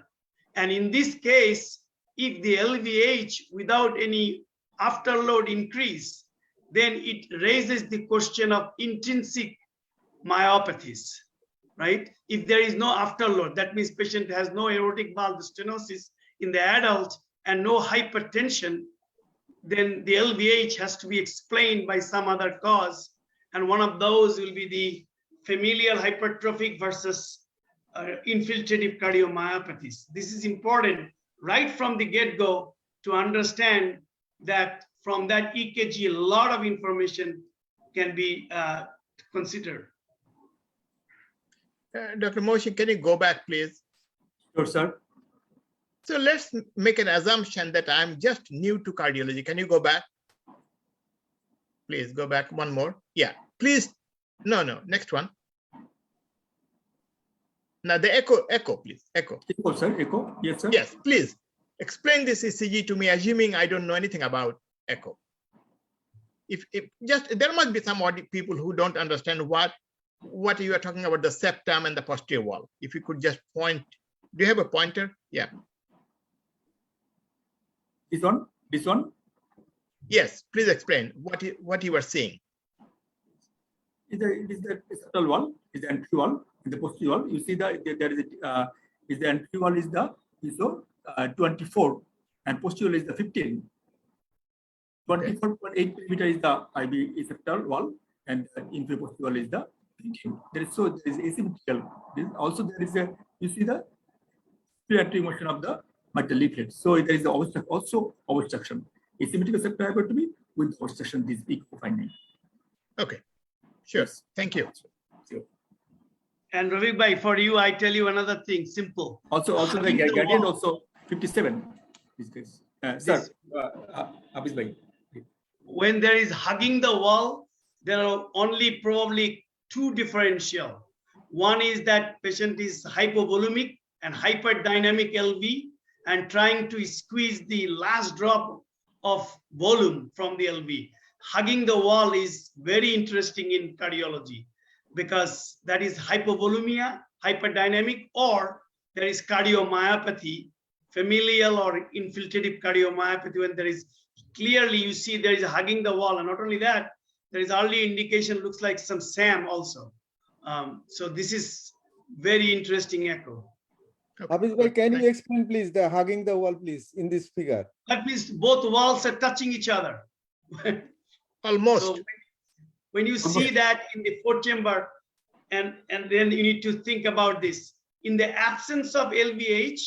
And in this case, if the LVH without any afterload increase, then it raises the question of intrinsic myopathies, right? If there is no afterload, that means patient has no aortic valve stenosis in the adult and no hypertension, then the LVH has to be explained by some other cause. And one of those will be the familial hypertrophic versus infiltrative cardiomyopathies. This is important right from the get-go to understand that from that EKG, a lot of information can be considered. Dr. Mohsin, can you go back, please? Sure, sir. So let's make an assumption that I'm just new to cardiology. Can you go back? Please go back one more. Yeah, please. No, next one. Now the echo, please, echo. Echo, sir, echo. Yes, sir. Yes, please. Explain this ECG to me, assuming I don't know anything about echo. If just, there must be some people who don't understand what you are talking about, the septum and the posterior wall. If you could just point, do you have a pointer? Yeah. This one? Yes, please explain what you are seeing. It is the septal wall, is the entry wall, in the posterior wall. You see that there is the entry wall is the 24 and posterior is the 15. 24.8 millimeter is the IB septal wall and inferior posterior wall is the 15. There is asymmetrical. Also there is you see the respiratory motion of the mitral leaflet. So there is also obstruction. Asymmetrical septal hypertrophy with obstruction, this big finding. Okay, sure. Yes. Thank you. Sure. And Ravik bhai, for you, I tell you another thing, simple. Also the gradient also 57. This case. Sir, Hafiz bhai. When there is hugging the wall, there are only probably two differential. One is that patient is hypovolemic and hyperdynamic LV, and trying to squeeze the last drop of volume from the LV. Hugging the wall is very interesting in cardiology because that is hypovolemia, hyperdynamic, or there is cardiomyopathy, familial or infiltrative cardiomyopathy, when there is clearly you see there is hugging the wall. And not only that, there is early indication, looks like some SAM also. So this is very interesting echo. Hafiz bhai, can you explain please the hugging the wall please in this figure? That means both walls are touching each other. Almost. So when you see that in the fourth chamber, and then you need to think about this. In the absence of LVH,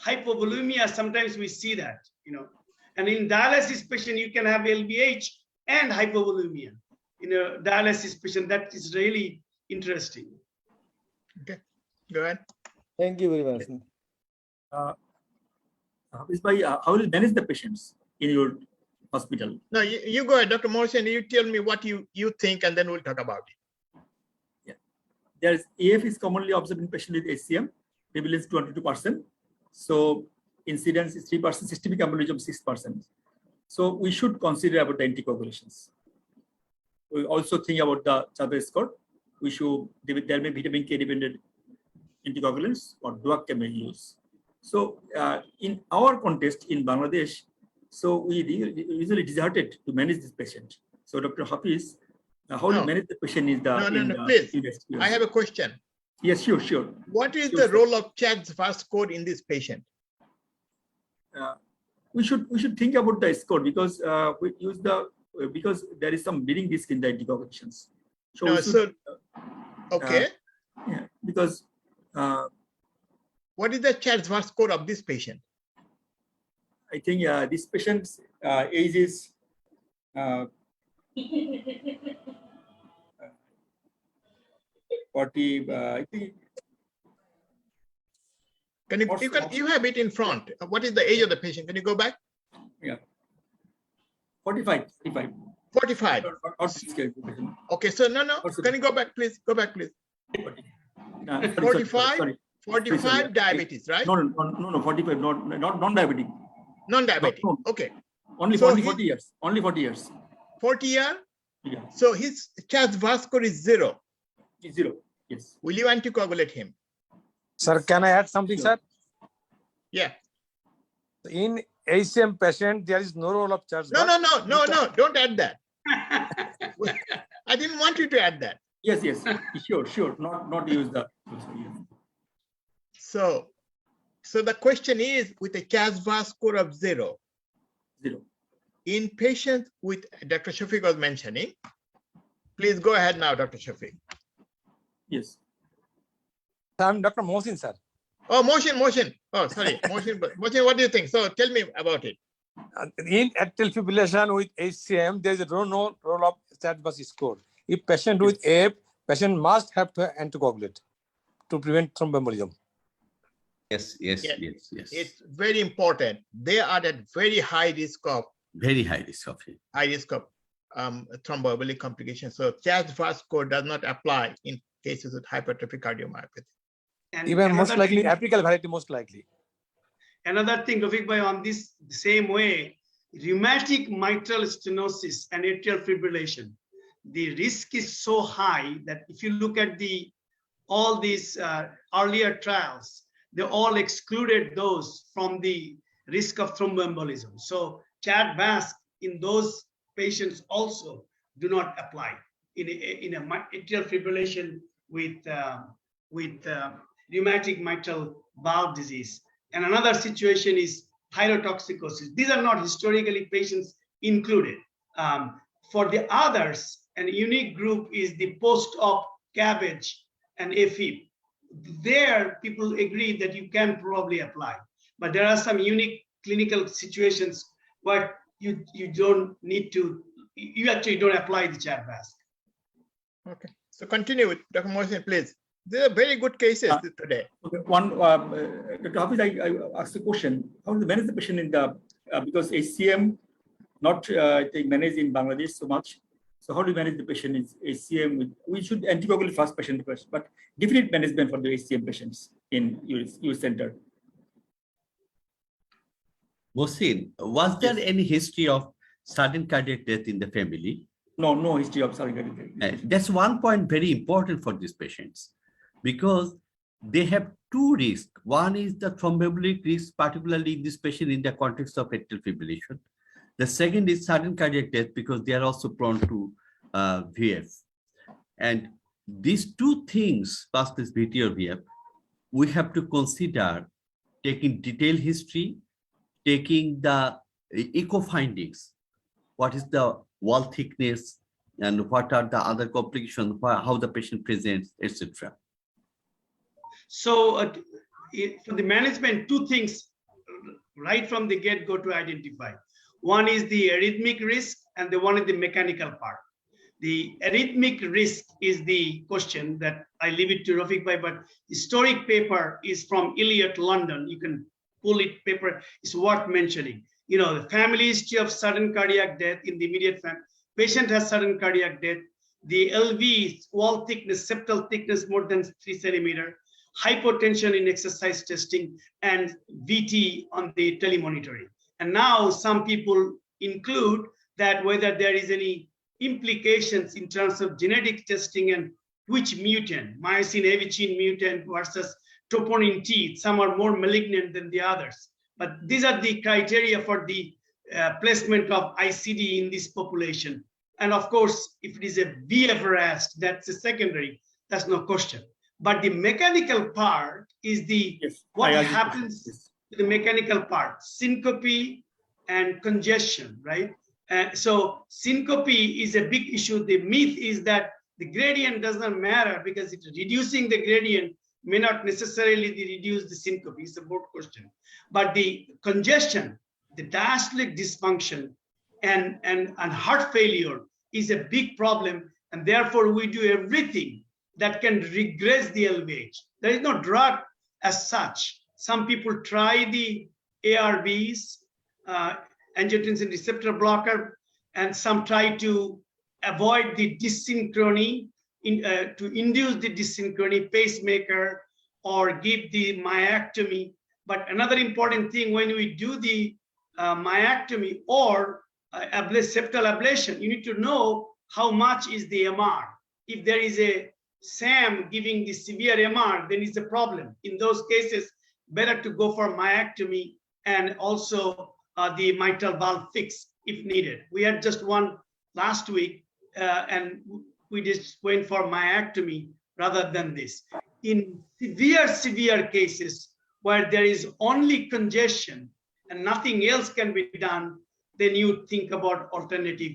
hypovolemia, sometimes we see that, And in dialysis patient, you can have LVH and hypovolemia. In a dialysis patient, that is really interesting. Okay, go ahead. Thank you very much. How will you manage the patients in your hospital? No, you go ahead, Dr. Morrison. You tell me what you think, and then we'll talk about it. Yeah, there's AF is commonly observed in patients with HCM, prevalence 22%. So incidence is 3%, systemic embolism 6%. So we should consider about the anticoagulations. We also think about the Chavez score. There may be vitamin K dependent anticoagulants or drug can be used. So in our context in Bangladesh, so we usually deserted to manage this patient. So Dr. Hafiz, how to manage the patient is the No, please. I have a question. Yes, sure. What is the role of CHA2DS2-VASc score in this patient? We should think about the score because we use because there is some bleeding risk in the anticoagulations. So okay. Yeah, because what is the CHA2DS2-VASc score of this patient? I think this patient's age is 40. I think. You have it in front. What is the age of the patient? Can you go back? Yeah. 45. 45. Okay, so no. Can you go back, please? Go back, please. 45. 45 diabetes, right? No, 45, not non-diabetic. Non-diabetic. No. Okay. Only 40 years. Only 40 years. 40 years? Yeah. So his CHA2DS2-VASc score is 0. It's 0. Yes. Will you anticoagulate him? Sir, can I add something, sir? Yeah. In HCM patient, there is no role of CHA2DS2-VASc. No. Don't add that. I didn't want you to add that. Yes. Sure. Not use the. So the question is, with a CHA2DS2-VASc score of 0, in patients with, Dr. Shafiq was mentioning, please go ahead now, Dr. Shafiq. Yes. I'm Dr. Mohsin, sir. Oh, motion. Oh, sorry, motion. Motion, what do you think? So tell me about it. In atrial fibrillation with HCM, there is no role of CHA2DS2-VASc score. If patient with AF, patient must have to anticoagulate to prevent thromboembolism. Yes. It's very important. They are at very high risk of thromboembolic complications. So CHA2DS2-VASc score does not apply in cases with hypertrophic cardiomyopathy. And even most likely apical variety, most likely. Another thing, Rafiq bhai, on this same way, rheumatic mitral stenosis and atrial fibrillation, the risk is so high that if you look at all these earlier trials, they all excluded those from the risk of thromboembolism. So CHA2DS2-VASc in those patients also do not apply in a atrial fibrillation with rheumatic mitral valve disease. And another situation is thyrotoxicosis. These are not historically patients included. For the others, an unique group is the post-op CABG and AFib. There, people agree that you can probably apply. But there are some unique clinical situations where you actually don't apply the CHA2DS2-VASc. Okay, so continue with Dr. Mohsin, please. These are very good cases today. Okay, Dr. Hafiz, I asked a question. How do you manage the patient in the, because HCM not managed in Bangladesh so much. So how do you manage the patient in HCM? We should anticoagulate fast patient first, but different management for the HCM patients in your center. Mohsin, was there any history of sudden cardiac death in the family? No, no history of surgery. That's one point very important for these patients because they have two risks. One is the thromboembolic risk, particularly in this patient in the context of atrial fibrillation. The second is sudden cardiac death because they are also prone to VF. And these two things, past this VT or VF, we have to consider taking detailed history, taking the echo findings, what is the wall thickness, and what are the other complications, how the patient presents, etc. So for the management, two things right from the get-go to identify. One is the arrhythmic risk and the one is the mechanical part. The arrhythmic risk is the question that I leave it to Rafiq Bhai, but historic paper is from Eliot, London. You can pull it paper, it's worth mentioning. You know, the family history of sudden cardiac death in the immediate family. Patient has sudden cardiac death. The LV, wall thickness, septal thickness more than 3 centimeters, hypotension in exercise testing, and VT on the telemonitoring. And now some people include that whether there is any implications in terms of genetic testing and which mutant, myosin heavy chain mutant versus troponin T. Some are more malignant than the others. But these are the criteria for the placement of ICD in this population. And of course, if it is a VF arrest, that's a secondary, that's no question. But the mechanical part is the what happens to the mechanical part, syncope and congestion, right? So syncope is a big issue. The myth is that the gradient doesn't matter because it's reducing the gradient may not necessarily reduce the syncope. It's a broad question. But the congestion, the diastolic dysfunction, and heart failure is a big problem. And therefore, we do everything that can regress the LVH. There is no drug as such. Some people try the ARBs, angiotensin receptor blocker, and some try to avoid the dyssynchrony, to induce the dyssynchrony, pacemaker, or give the myectomy. But another important thing, when we do the myectomy or septal ablation, you need to know how much is the MR. If there is a SAM giving the severe MR, then it's a problem. In those cases, better to go for myectomy and also the mitral valve fix if needed. We had just one last week and we just went for myectomy rather than this. In severe cases where there is only congestion and nothing else can be done, then you think about alternative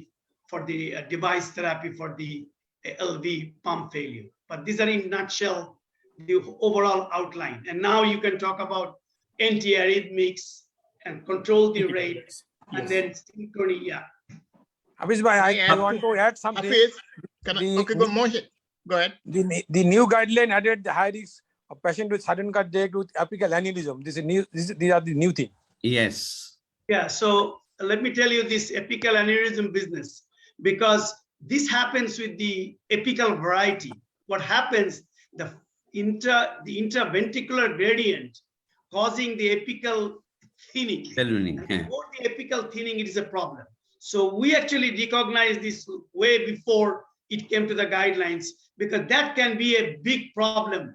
for the device therapy for the LV pump failure. But these are in a nutshell the overall outline. And now you can talk about antiarrhythmics and control the rate, and then synchrony. Yeah. Hafiz bhai, I want to add something. Hafiz, okay, go ahead. The new guideline added the high risk of patient with sudden cardiac with apical aneurysm. These are the new thing. Yes. Yeah. So let me tell you this apical aneurysm business, because this happens with the apical variety. What happens, the intraventricular gradient causing the apical thinning. For the apical thinning, it is a problem. So we actually recognized this way before it came to the guidelines, because that can be a big problem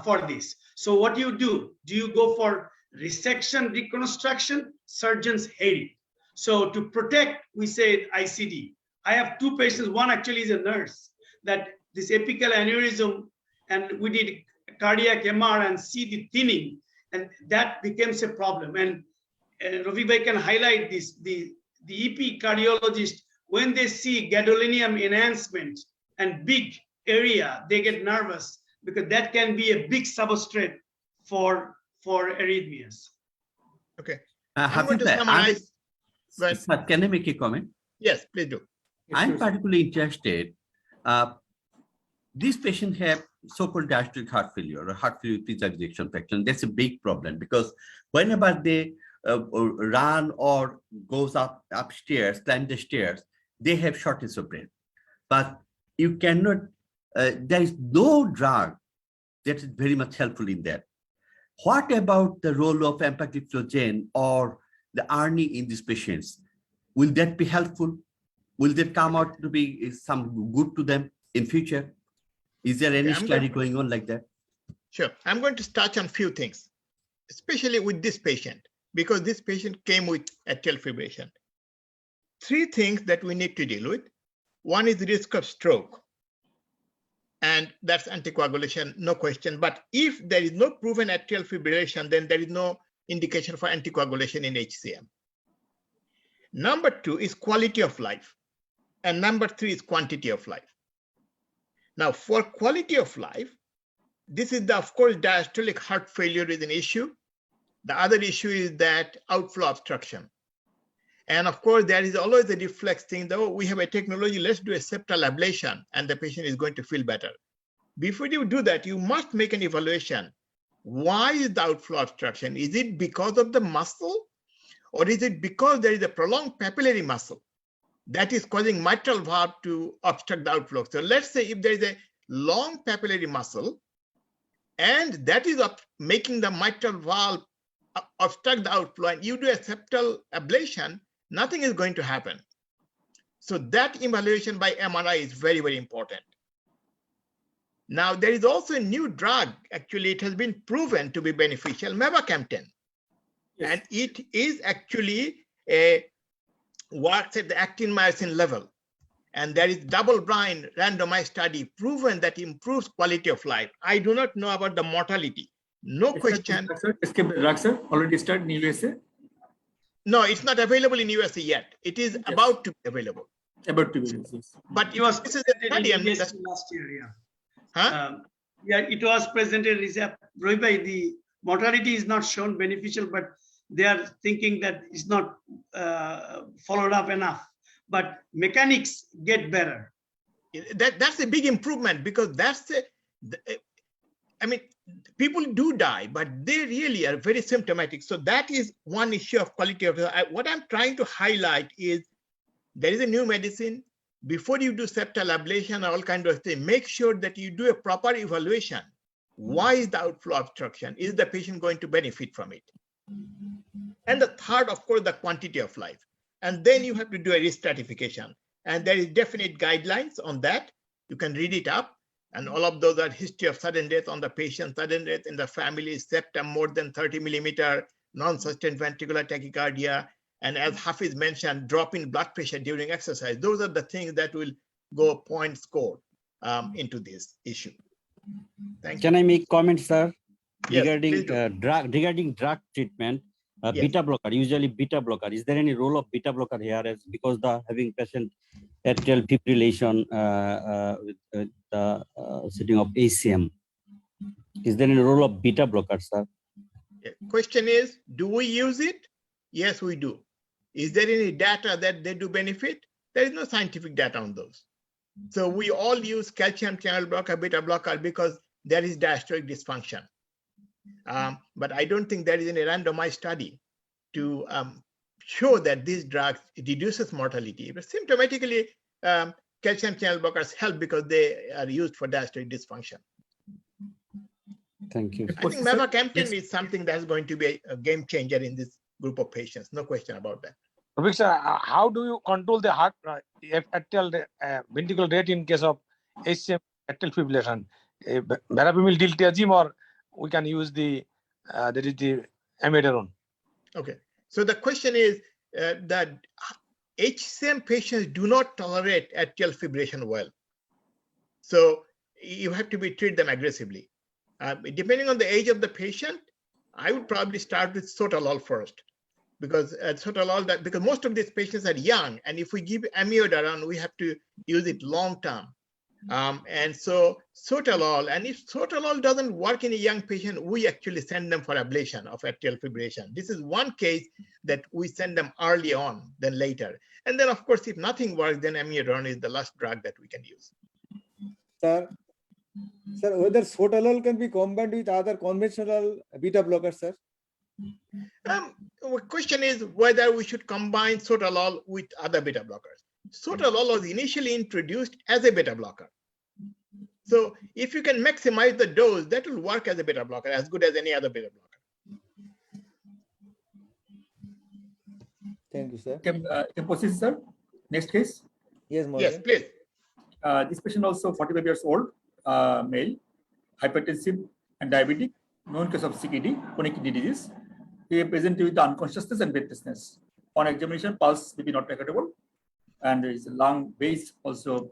for this. So what do? Do you go for resection reconstruction? Surgeons hate it. So to protect, we say ICD. I have two patients, one actually is a nurse, that this apical aneurysm, and we did cardiac MR and see the thinning, and that becomes a problem. And Rafiq Bhai can highlight this, the EP cardiologist, when they see gadolinium enhancement and big area, they get nervous because that can be a big substrate for arrhythmias. Okay. I'm going to summarize. Can I make a comment? Yes, please do. I'm particularly interested. These patients have so-called diastolic heart failure or heart failure with preserved ejection fraction. That's a big problem because whenever they run or goes upstairs, climb the stairs, they have shortness of breath. But you cannot, there is no drug that is very much helpful in that. What about the role of empagliflozin or the Arrhythmia in these patients. Will that be helpful? Will that come out to be some good to them in future? Is there any study going on like that? Sure. I'm going to touch on a few things, especially with this patient, because this patient came with atrial fibrillation. 3 things that we need to deal with. One is the risk of stroke, and that's anticoagulation, no question. But if there is no proven atrial fibrillation, then there is no indication for anticoagulation in HCM. Number 2 is quality of life, and number 3 is quantity of life. Now, for quality of life, this is of course, diastolic heart failure is an issue. The other issue is that outflow obstruction. And of course, there is always a reflex thing, though we have a technology, let's do a septal ablation, and the patient is going to feel better. Before you do that, you must make an evaluation. Why is the outflow obstruction? Is it because of the muscle? Or is it because there is a prolonged papillary muscle that is causing mitral valve to obstruct the outflow? So let's say if there is a long papillary muscle, and that is making the mitral valve obstruct the outflow, and you do a septal ablation, nothing is going to happen. So that evaluation by MRI is very, very important. Now, there is also a new drug. Actually, it has been proven to be beneficial, mavacamten. Yes. And it is actually works at the actin-myosin level. And there is double-blind randomized study proven that improves quality of life. I do not know about the mortality. No question. Escape the drug, sir, already started in USA? No, it's not available in USA yet. It is about to be available. About to be available. But it was presented in last year, yeah. Huh? Yeah, it was presented. The mortality is not shown beneficial, but they are thinking that it's not followed up enough. But mechanics get better. That's a big improvement, because that's I mean, people do die, but they really are very symptomatic. So that is one issue of quality of life. What I'm trying to highlight is there is a new medicine. Before you do septal ablation or all kind of thing, make sure that you do a proper evaluation. Why is the outflow obstruction? Is the patient going to benefit from it? And the third, of course, the quantity of life. And then you have to do a risk stratification. And there is definite guidelines on that. You can read it up. And all of those are history of sudden death on the patient, sudden death in the family, septum more than 30 millimeter, non-sustained ventricular tachycardia. And as Hafiz mentioned, drop in blood pressure during exercise. Those are the things that will go point score into this issue. Thank you. Can I make comments, sir? Yes, regarding drug treatment, Yes. beta blocker, usually beta blocker. Is there any role of beta blocker here, as because the having patient atrial fibrillation with the setting of ACM? Is there any role of beta blocker, sir? Question is, do we use it? Yes, we do. Is there any data that they do benefit? There is no scientific data on those. So we all use calcium channel blocker, beta blocker, because there is diastolic dysfunction. But I don't think there is any randomized study to show that these drugs reduces mortality. But symptomatically, calcium channel blockers help because they are used for diastolic dysfunction. Thank you. I think mavacamten is something that's going to be a game changer in this group of patients. No question about that. Professor, how do you control the heart atrial ventricular rate in case of HCM atrial fibrillation? Verapamil diltiazem, or we can use the amiodarone? Okay, so the question is that HCM patients do not tolerate atrial fibrillation well. So you have to treat them aggressively. Depending on the age of the patient, I would probably start with sotalol first, because sotalol, because most of these patients are young, and if we give amiodarone, we have to use it long term. And so sotalol, and if sotalol doesn't work in a young patient, we actually send them for ablation of atrial fibrillation. This is one case that we send them early on than later. And then, of course, if nothing works, then amiodarone is the last drug that we can use. Sir, whether sotalol can be combined with other conventional beta blockers, sir? The question is whether we should combine sotalol with other beta blockers. Sotalol was initially introduced as a beta blocker. So if you can maximize the dose, that will work as a beta blocker, as good as any other beta blocker. Thank you, sir. Can proceed, sir. Next case. Yes, Mohsen. Yes, please. This patient also 45 years old, male, hypertensive and diabetic, known cause of CKD, chronic kidney disease. He presented with unconsciousness and breathlessness. On examination, pulse may be not recordable, and there is a lung base also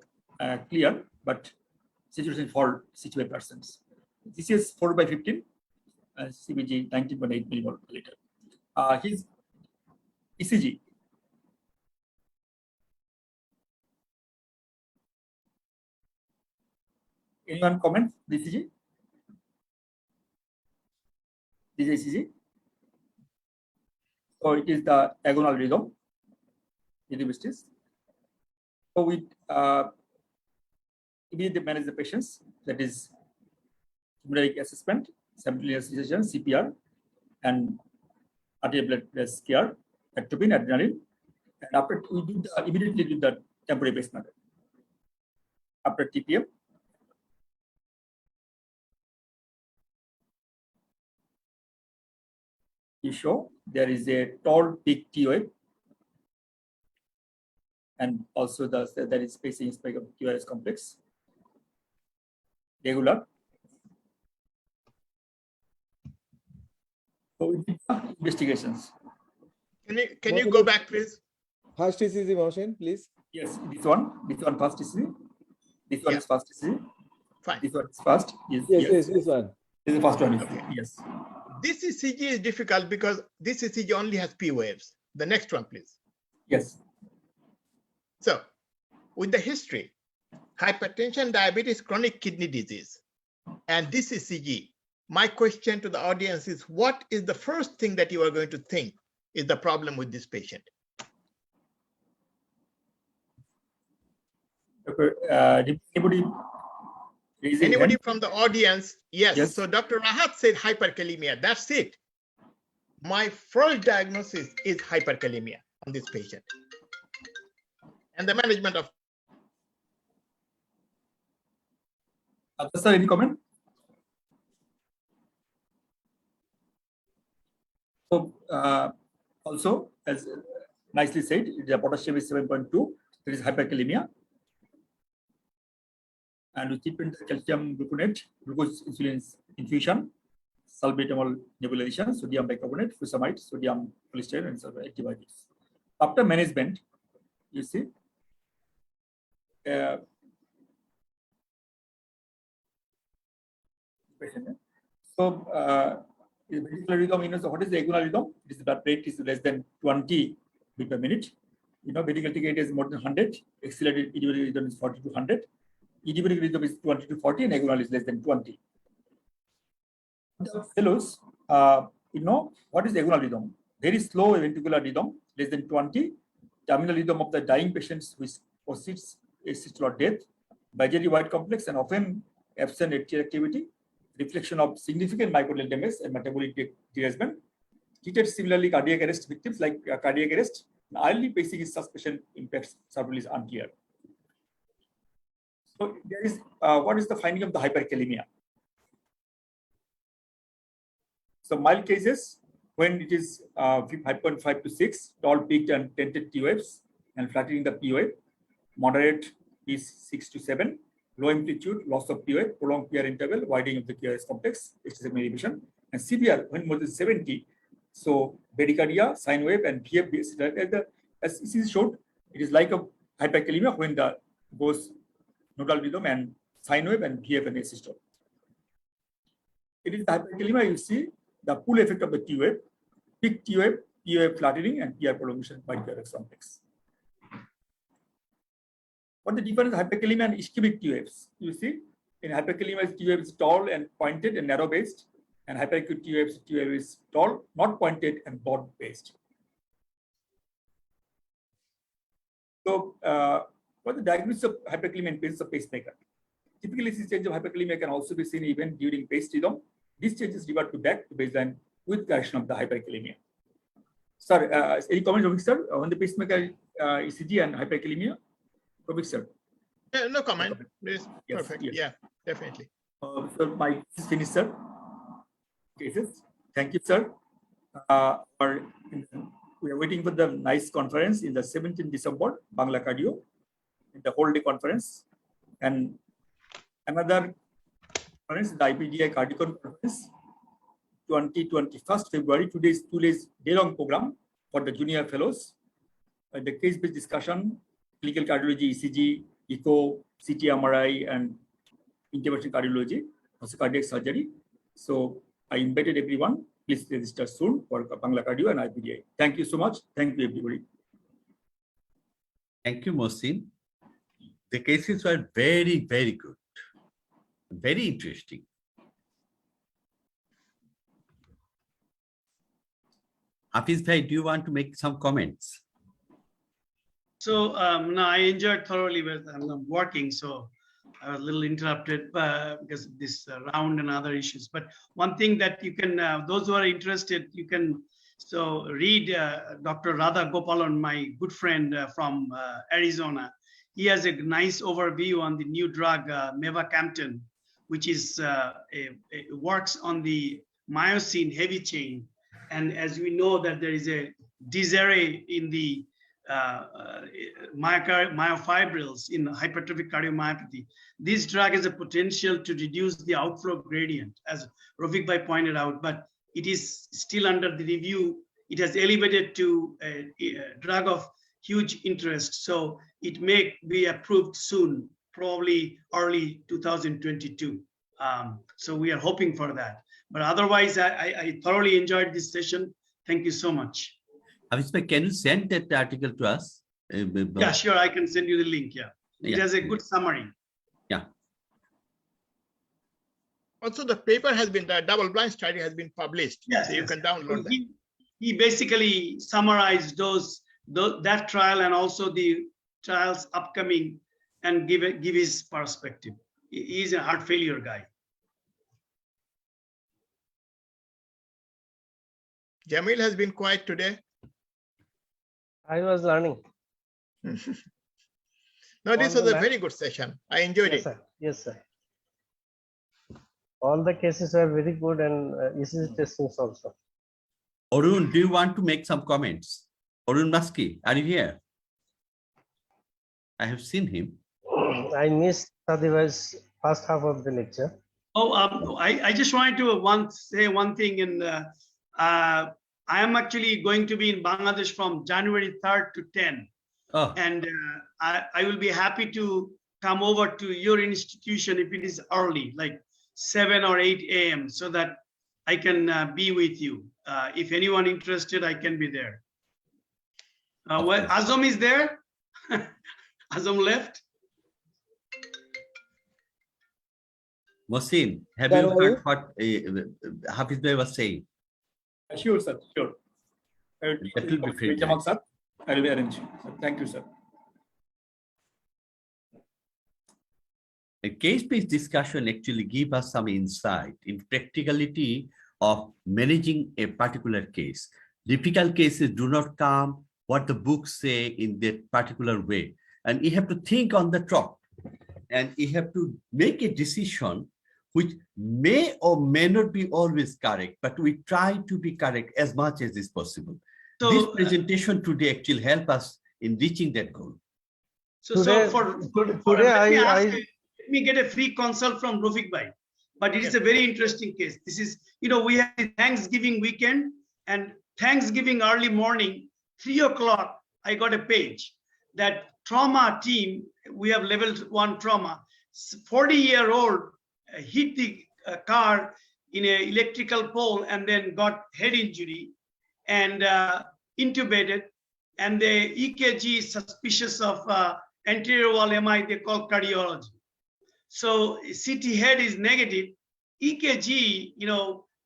clear, but situation for 65%. This is 4/15, CBG 19.8 millimole per liter. His ECG. Anyone comment the ECG? This is ECG. So it is the agonal rhythm. So we immediately manage the patients, that is numeric assessment, simultaneous resuscitation, CPR, and arterial blood pressure care, atropine, adrenaline, and after we immediately do the temporary pacemaker. After TPM, you show there is a tall peak T wave, and also there is spacing spike of QRS complex, regular. So investigations. Can you go back, please? First ECG, Mohsen, please. Yes, this one first ECG. This one is first ECG. Fine. This one is first. Yes, Yes, this one. This is the first one. Okay. Yes. This ECG is difficult because this ECG only has P waves. The next one, please. Yes. So, with the history, hypertension, diabetes, chronic kidney disease, and this ECG, my question to the audience is, what is the first thing that you are going to think is the problem with this patient? Anybody from the audience? Yes. So Dr. Rahat said hyperkalemia. That's it. My first diagnosis is hyperkalemia on this patient. And the management of. Sir, any comment? So also, as nicely said, the potassium is 7.2. There is hyperkalemia. And we keep in the calcium gluconate, glucose insulin infusion, salbutamol nebulization, sodium bicarbonate, fusamide, sodium cholesterol, and some antibiotics. After management, you see, so the ventricular rhythm, what is the agonal rhythm? It is the blood rate is less than 20 beat per minute. Ventricular rate is more than 100. Accelerated idiopathic rhythm is 40 to 100. Idiopathic rhythm is 20 to 40, and agonal is less than 20. The fellows, what is the agonal rhythm? Very slow ventricular rhythm, less than 20. Terminal rhythm of the dying patients which proceeds asystotic death, biliary white complex, and often absent atrial activity, reflection of significant myocardial damage and metabolic derangement. Treated similarly cardiac arrest victims like cardiac arrest. Early pacing is suspicion impacts survival is unclear. So there is what is the finding of the hyperkalemia? So mild cases when it is 5.5 to 6, tall peaked and tented T waves and flattening the P wave. Moderate is 6 to 7. Low amplitude, loss of P wave, prolonged PR interval, widening of the QRS complex, HSM elevation, and severe when more than 70. So bradycardia, sine wave, and VF. As this is showed, it is like a hyperkalemia when the goes nodal rhythm and sine wave and VF and asystole. It is the hyperkalemia. You see the pull effect of the T wave, peak T wave, P wave flattening, and PR prolongation by QRS complex. What the difference is hyperkalemia and ischemic T waves? You see, in hyperkalemia, T wave is tall and pointed and narrow based, and hyperacute T wave is tall, not pointed, and broad based. So, what the diagnosis of hyperkalemia in patients of pacemaker? Typically, this change of hyperkalemia can also be seen even during paced rhythm. These changes revert back to baseline with correction of the hyperkalemia. Sir, any comment, Rovik sir, on the pacemaker ECG and hyperkalemia? Rovik sir. No comment. Yes, perfect. Yes. Yeah, definitely. So my is finished, sir. Cases. Thank you, sir. We are waiting for the nice conference in the 17th December, Bangla Cardio, in the whole day conference. And another conference, the IPDI Cardiac Conference, 21st February. Two days day-long program for the junior fellows. The case-based discussion, clinical cardiology, ECG, echo, CT, MRI, and interventional cardiology, also cardiac surgery. So I invited everyone. Please register soon for Bangla Cardio and IPDI. Thank you so much. Thank you, everybody. Thank you, Mohsin. The cases were very, very good, very interesting. Hafiz Bhai, do you want to make some comments? So no, I enjoyed thoroughly, but I'm working, so I was a little interrupted because of this round and other issues. But one thing that you can, those who are interested, you can read Dr. Radha Gopalan, my good friend from Arizona. He has a nice overview on the new drug mavacamten, which is it works on the myosin heavy chain. And as we know that there is a disarray in the myofibrils in hypertrophic cardiomyopathy. This drug has a potential to reduce the outflow gradient, as Rafiq Bhai pointed out, but it is still under the review. It has elevated to a drug of huge interest. So it may be approved soon, probably early 2022. So we are hoping for that. But otherwise, I thoroughly enjoyed this session. Thank you so much. Hafiz Bhai, can you send that article to us? Yeah, sure. I can send you the link. Yeah. It has a good summary. Yeah. Also, the paper has been, the double-blind study has been published. Yes, so you can download that. He basically summarized that trial and also the trials upcoming and give his perspective. He's a heart failure guy. Jamil has been quiet today. I was learning. No, this was a very good session. I enjoyed it. Sir. Yes, sir. All the cases are very good and ECG testings also. Arun, do you want to make some comments? Arun Maski, are you here? I have seen him. I missed Sadivai's first half of the lecture. Oh, I just wanted to say one thing. I am actually going to be in Bangladesh from January 3rd to 10. Oh. And I will be happy to come over to your institution if it is early, like 7 or 8 a.m. so that I can be with you. If anyone interested, I can be there. Well, Azam is there. Azam left. Mohsin, have you heard what Hafiz Bhai was saying? Sure, sir. Sure. That will be free. Sir. I will arrange. Thank you, sir. A case-based discussion actually gives us some insight in practicality of managing a particular case. Difficult cases do not come what the books say in that particular way. And you have to think on the top. And you have to make a decision which may or may not be always correct, but we try to be correct as much as is possible. So, this presentation today actually help us in reaching that goal. Let me get a free consult from Rafiq Bhai, but it is a very interesting case. This is, we have Thanksgiving weekend and Thanksgiving early morning, 3 o'clock, I got a page that trauma team, we have level 1 trauma, 40-year-old hit the car in an electrical pole and then got head injury and intubated, and the EKG is suspicious of anterior wall MI, they call cardiology. So CT head is negative. EKG,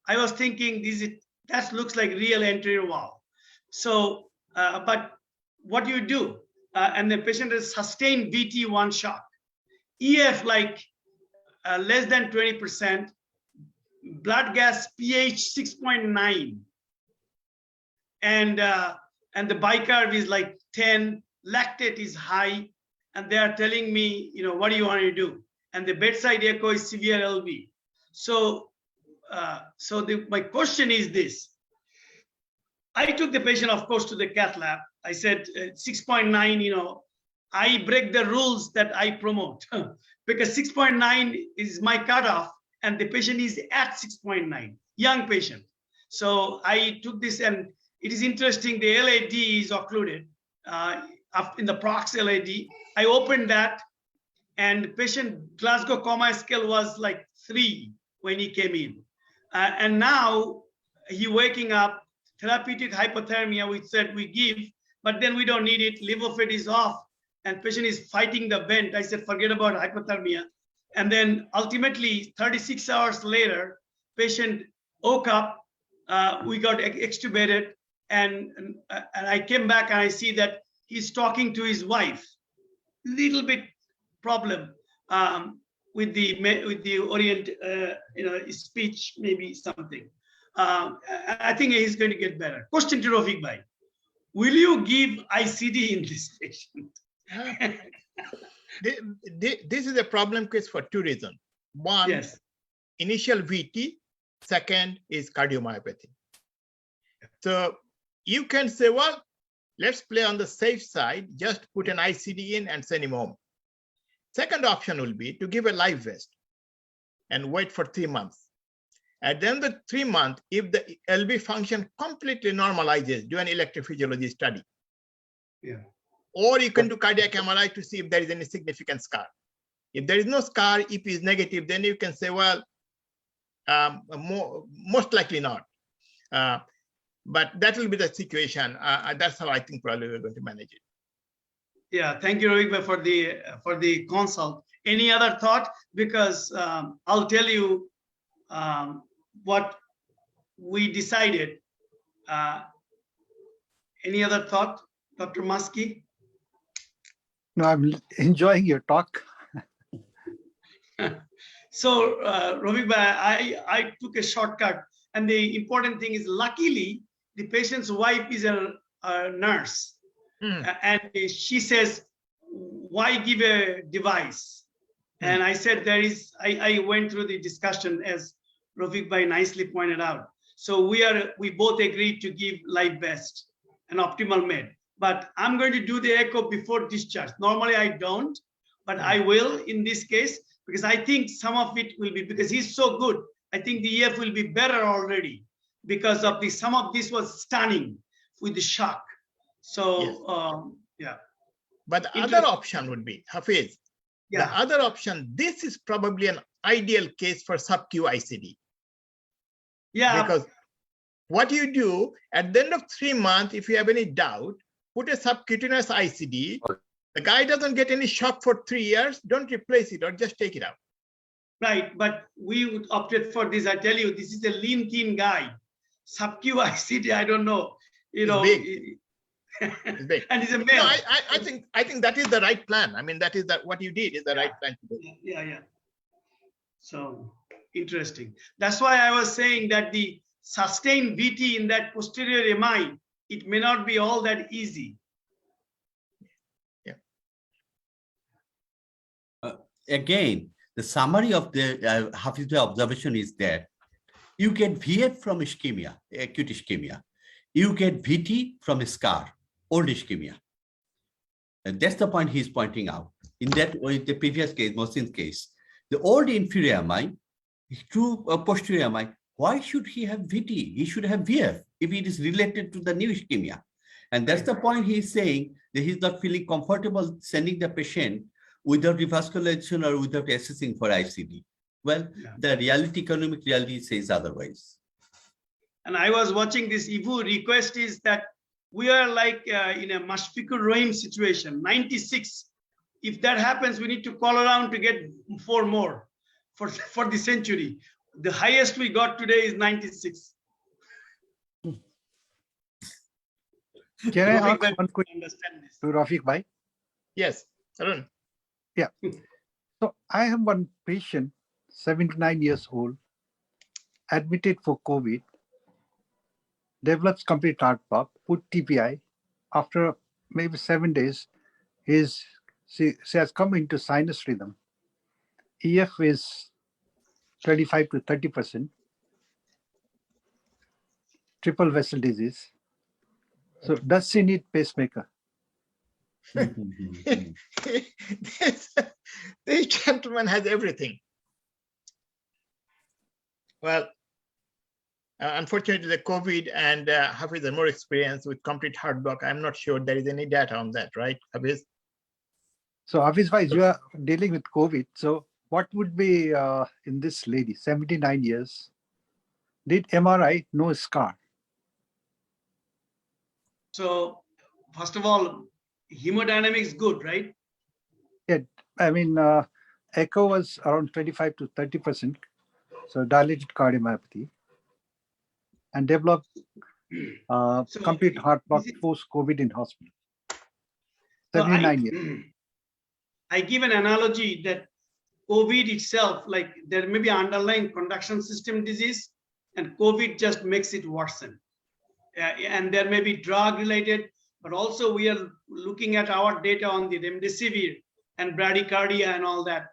I was thinking that looks like real anterior wall. So, but what do you do? And the patient has sustained VT1 shock. EF like less than 20%, blood gas pH 6.9, and the bicarb is like 10, lactate is high, and they are telling me, what do you want to do? And the bedside echo is severe LV. So, my question is this: I took the patient, of course, to the cath lab. I said 6.9, you know, I break the rules that I promote because 6.9 is my cutoff and the patient is at 6.9, young patient. So I took this, and it is interesting, the LAD is occluded in the prox LAD. I opened that, and patient Glasgow Coma scale was like 3 when he came in. And now he waking up, therapeutic hypothermia, we said we give, but then we don't need it, levofed is off, and patient is fighting the vent. I said, forget about hypothermia. And then ultimately, 36 hours later, patient woke up, we got extubated, and I came back and I see that he's talking to his wife. Little bit problem with the orient, speech, maybe something. I think he's going to get better. Question to Rafiq Bhai. Will you give ICD in this patient? This is a problem case for 2 reasons. One, yes, initial VT. Second is cardiomyopathy. So you can say, well, let's play on the safe side, just put an ICD in and send him home. Second option will be to give a live vest and wait for 3 months. At the end of the 3 months, if the LV function completely normalizes, do an electrophysiology study. yeah. Or you can do cardiac MRI to see if there is any significant scar. If there is no scar, EP is negative, then you can say, well, most likely not. But that will be the situation. That's how I think probably we're going to manage it. Yeah, thank you, Rafiq Bhai, for the consult. Any other thought? Because I'll tell you what we decided. Any other thought, Dr. Maski? No, I'm enjoying your talk. So, Rafiq Bhai, I took a shortcut, and the important thing is, luckily, the patient's wife is a nurse, and she says, "Why give a device?" And I said, I went through the discussion as Rafiq Bhai nicely pointed out. So we both agreed to give live vest, an optimal med. But I'm going to do the echo before discharge. Normally I don't, but I will in this case, because I think some of it will be, because he's so good, I think the EF will be better already because of some of this was stunning with the shock. So, yes. Yeah. But the other option would be, Hafiz, the other option, this is probably an ideal case for sub-Q ICD. Yeah. Because what you do at the end of 3 months, if you have any doubt, put a subcutaneous ICD. The guy doesn't get any shock for 3 years, don't replace it or just take it out. Right, but we would opted for this. I tell you, this is a lean, keen guy. Sub-Q ICD, I don't know. Big. It's big. And he's a male. No, I think that is the right plan. I mean, that is what you did is the right plan to do. Yeah. So interesting. That's why I was saying that the sustained VT in that posterior MI, it may not be all that easy. Yeah. Again, the summary of the Hafiz observation is that you get VF from ischemia, acute ischemia. You get VT from a scar, old ischemia. And that's the point he's pointing out. In that, in the previous case, Mohsin's case, the old inferior MI, true posterior MI, why should he have VT? He should have VF if it is related to the new ischemia. And that's the point he's saying, that he's not feeling comfortable sending the patient without revascularization or without assessing for ICD. Well, the reality, economic reality says otherwise. And I was watching this Ivu request is that we are like in a Mashfiqur Rahim situation, 96. If that happens, we need to call around to get 4 more for the century. The highest we got today is 96. Can I ask one question to Rafiq Bhai? Yes, Arun. Yeah. So I have one patient, 79 years old, admitted for COVID, develops complete heart pump, put TPI. After maybe 7 days, she has come into sinus rhythm. EF is 25 to 30%, triple vessel disease, So does she need pacemaker? This gentleman has everything. Well, unfortunately, the COVID and Hafiz is more experienced with complete heart block. I'm not sure there is any data on that, right, Hafiz? So Hafiz, you are dealing with COVID. So what would be in this lady, 79 years, did MRI, no scar? So first of all, hemodynamics good, right? Yeah, I mean, echo was around 25 to 30%. So dilated cardiomyopathy and developed complete heart block post-COVID in hospital. 79 years. I give an analogy that COVID itself, like there may be underlying conduction system disease and COVID just makes it worsen. And there may be drug related, but also we are looking at our data on the remdesivir and bradycardia and all that.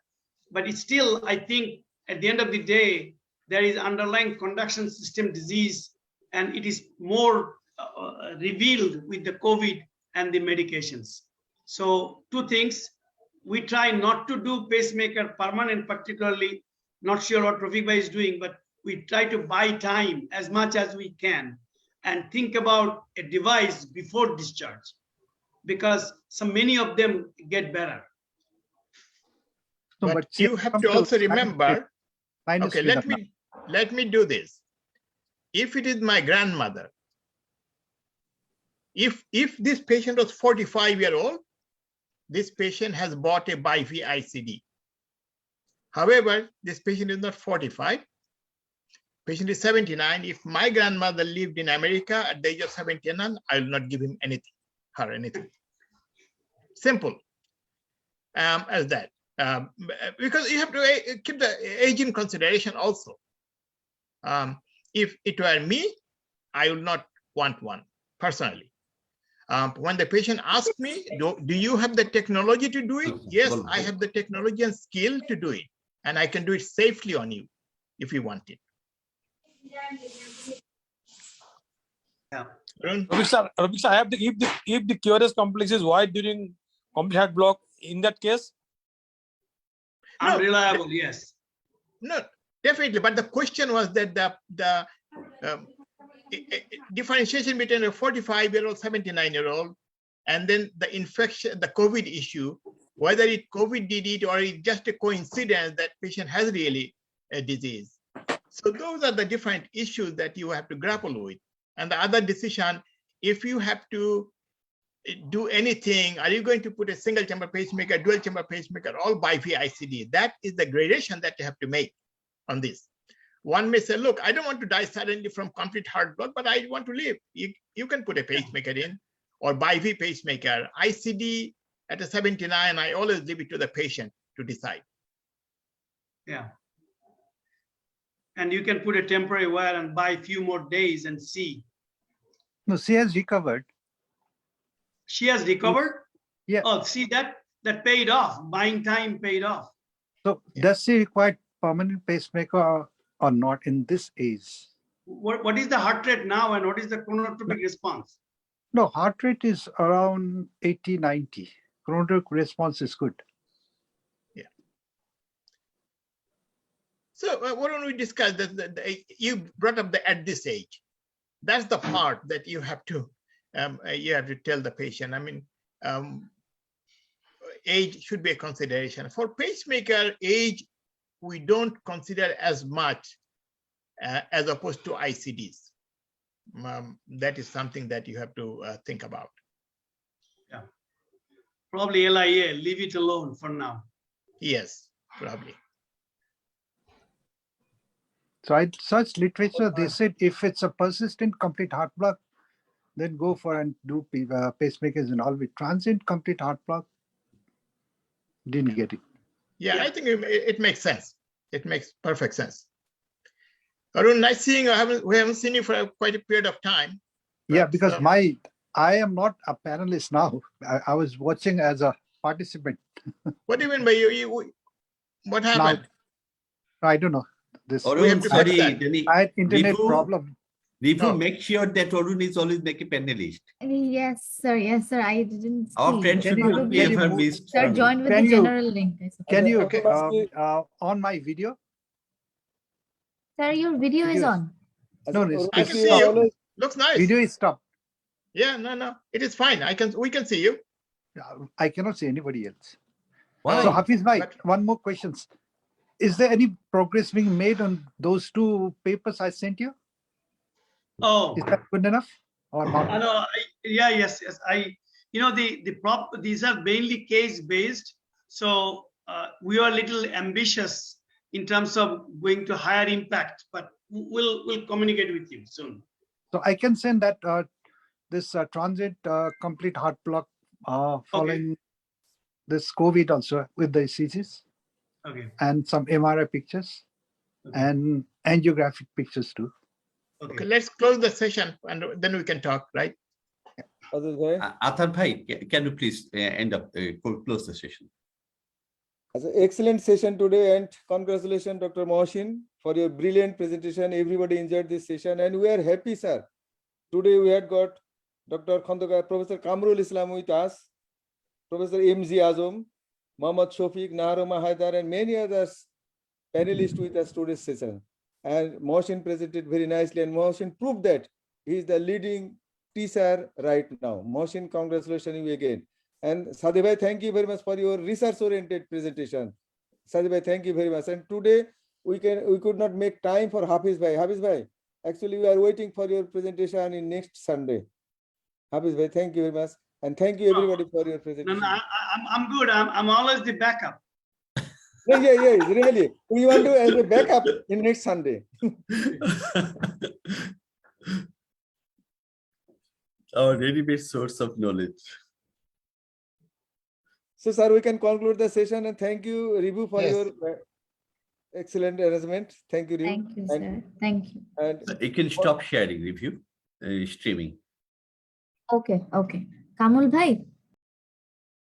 But it's still, I think at the end of the day, there is underlying conduction system disease and it is more revealed with the COVID and the medications. So two things, we try not to do pacemaker permanent, particularly, not sure what Rafiq Bhai is doing, but we try to buy time as much as we can and think about a device before discharge because many of them get better. No, but you have to also remember, okay, let me do this. If it is my grandmother, if this patient was 45-year-old, this patient has bought a BiV ICD. However, this patient is not 45. Patient is 79. If my grandmother lived in America at the age of 79, I will not give him anything, her anything. Simple as that. Because you have to keep the age in consideration also. If it were me, I would not want one personally. When the patient asks me, do you have the technology to do it? Yes, I have the technology and skill to do it. And I can do it safely on you if you want it. Yeah. Rafiq sir, I have to, if the QRS complex is wide during complete heart block, in that case? Unreliable, yes. No, definitely. But the question was that the differentiation between a 45-year-old, 79-year-old, and then the infection, the COVID issue, whether COVID did it or it's just a coincidence that patient has really a disease. So those are the different issues that you have to grapple with. And the other decision, if you have to do anything, are you going to put a single chamber pacemaker, dual chamber pacemaker, all BiV ICD? That is the gradation that you have to make on this. One may say, look, I don't want to die suddenly from complete heart block, but I want to live. You can put a pacemaker in or BiV pacemaker. ICD at a 79, I always leave it to the patient to decide. Yeah. And you can put a temporary wire and buy a few more days and see. No, she has recovered. She has recovered? Yeah. Oh, see that paid off. Buying time paid off. So does she require permanent pacemaker or not in this age? What is the heart rate now and what is the chronotropic response? No, heart rate is around 80, 90. Chronotropic response is good. Yeah. So why don't we discuss that? You brought up at this age. That's the part that you have to tell the patient. I mean, age should be a consideration. For pacemaker, age we don't consider as much as opposed to ICDs. That is something that you have to think about. Yeah. Probably LIA, leave it alone for now. Yes, probably. So I searched literature. They said if it's a persistent complete heart block, then go for and do pacemakers and all. With transient complete heart block, didn't get it. Yeah, I think it makes sense. It makes perfect sense. Arun, nice seeing you. We haven't seen you for quite a period of time. Yeah, because I am not a panelist now. I was watching as a participant. What do you mean by you? What happened? Now, I don't know. This Arun, sorry, I had internet problem. Rivu, No. make sure that Arun is always make a panelist. Yes, sir. Yes, sir. I didn't see. Our friend should Can not be you ever move- missed. Sir, Arun. joined with Can the you- general link. I suppose. Can you Okay. on my video? Sir, your video is Video- on. No, it's I can it's see stopped. you. Looks nice. Video is stopped. Yeah, no, it is fine. We can see you. I cannot see anybody else. Why? So Hafiz bhai, But- one more question. Is there any progress being made on those two papers I sent you? Oh, Is that good enough or not? yes. These are mainly case based. So we are a little ambitious in terms of going to higher impact, but we'll communicate with you soon. So I can send that this transient complete heart block following this COVID also with the ECGs Okay. and some MRI pictures Okay. and angiographic pictures too. Okay, let's close the session and then we can talk, right? Adil bhai. Athar bhai, can you please close the session? As an excellent session today, and congratulations, Dr. Mohsin, for your brilliant presentation. Everybody enjoyed this session, and we are happy, sir. Today we had got Dr. Khandaka, Professor Kamrul Islam with us, Professor M.Z. Azam, Muhammad Shofiq, Naharuma Haidar, and many others panelists with us today's session. And Mohsin presented very nicely, and Mohsin proved that he is the leading teacher right now. Mohsin, congratulations you again. And Sadhi bhai, thank you very much for your research-oriented presentation. Sadhi bhai, thank you very much. And today we could not make time for Hafiz bhai. Hafiz bhai, actually we are waiting for your presentation in next Sunday. Hafiz bhai, thank you very much, and thank you everybody for your presentation. No, I'm good. I'm always the backup. Yeah, really. We want to as a backup in next Sunday. Our ready-made source of knowledge. So, sir, we can conclude the session, and thank you, Ribu, for Yes. your excellent arrangement. Thank you, Ribu. Thank you, sir. Thank you. And You can stop sharing review, streaming. Okay. Kamul bhai,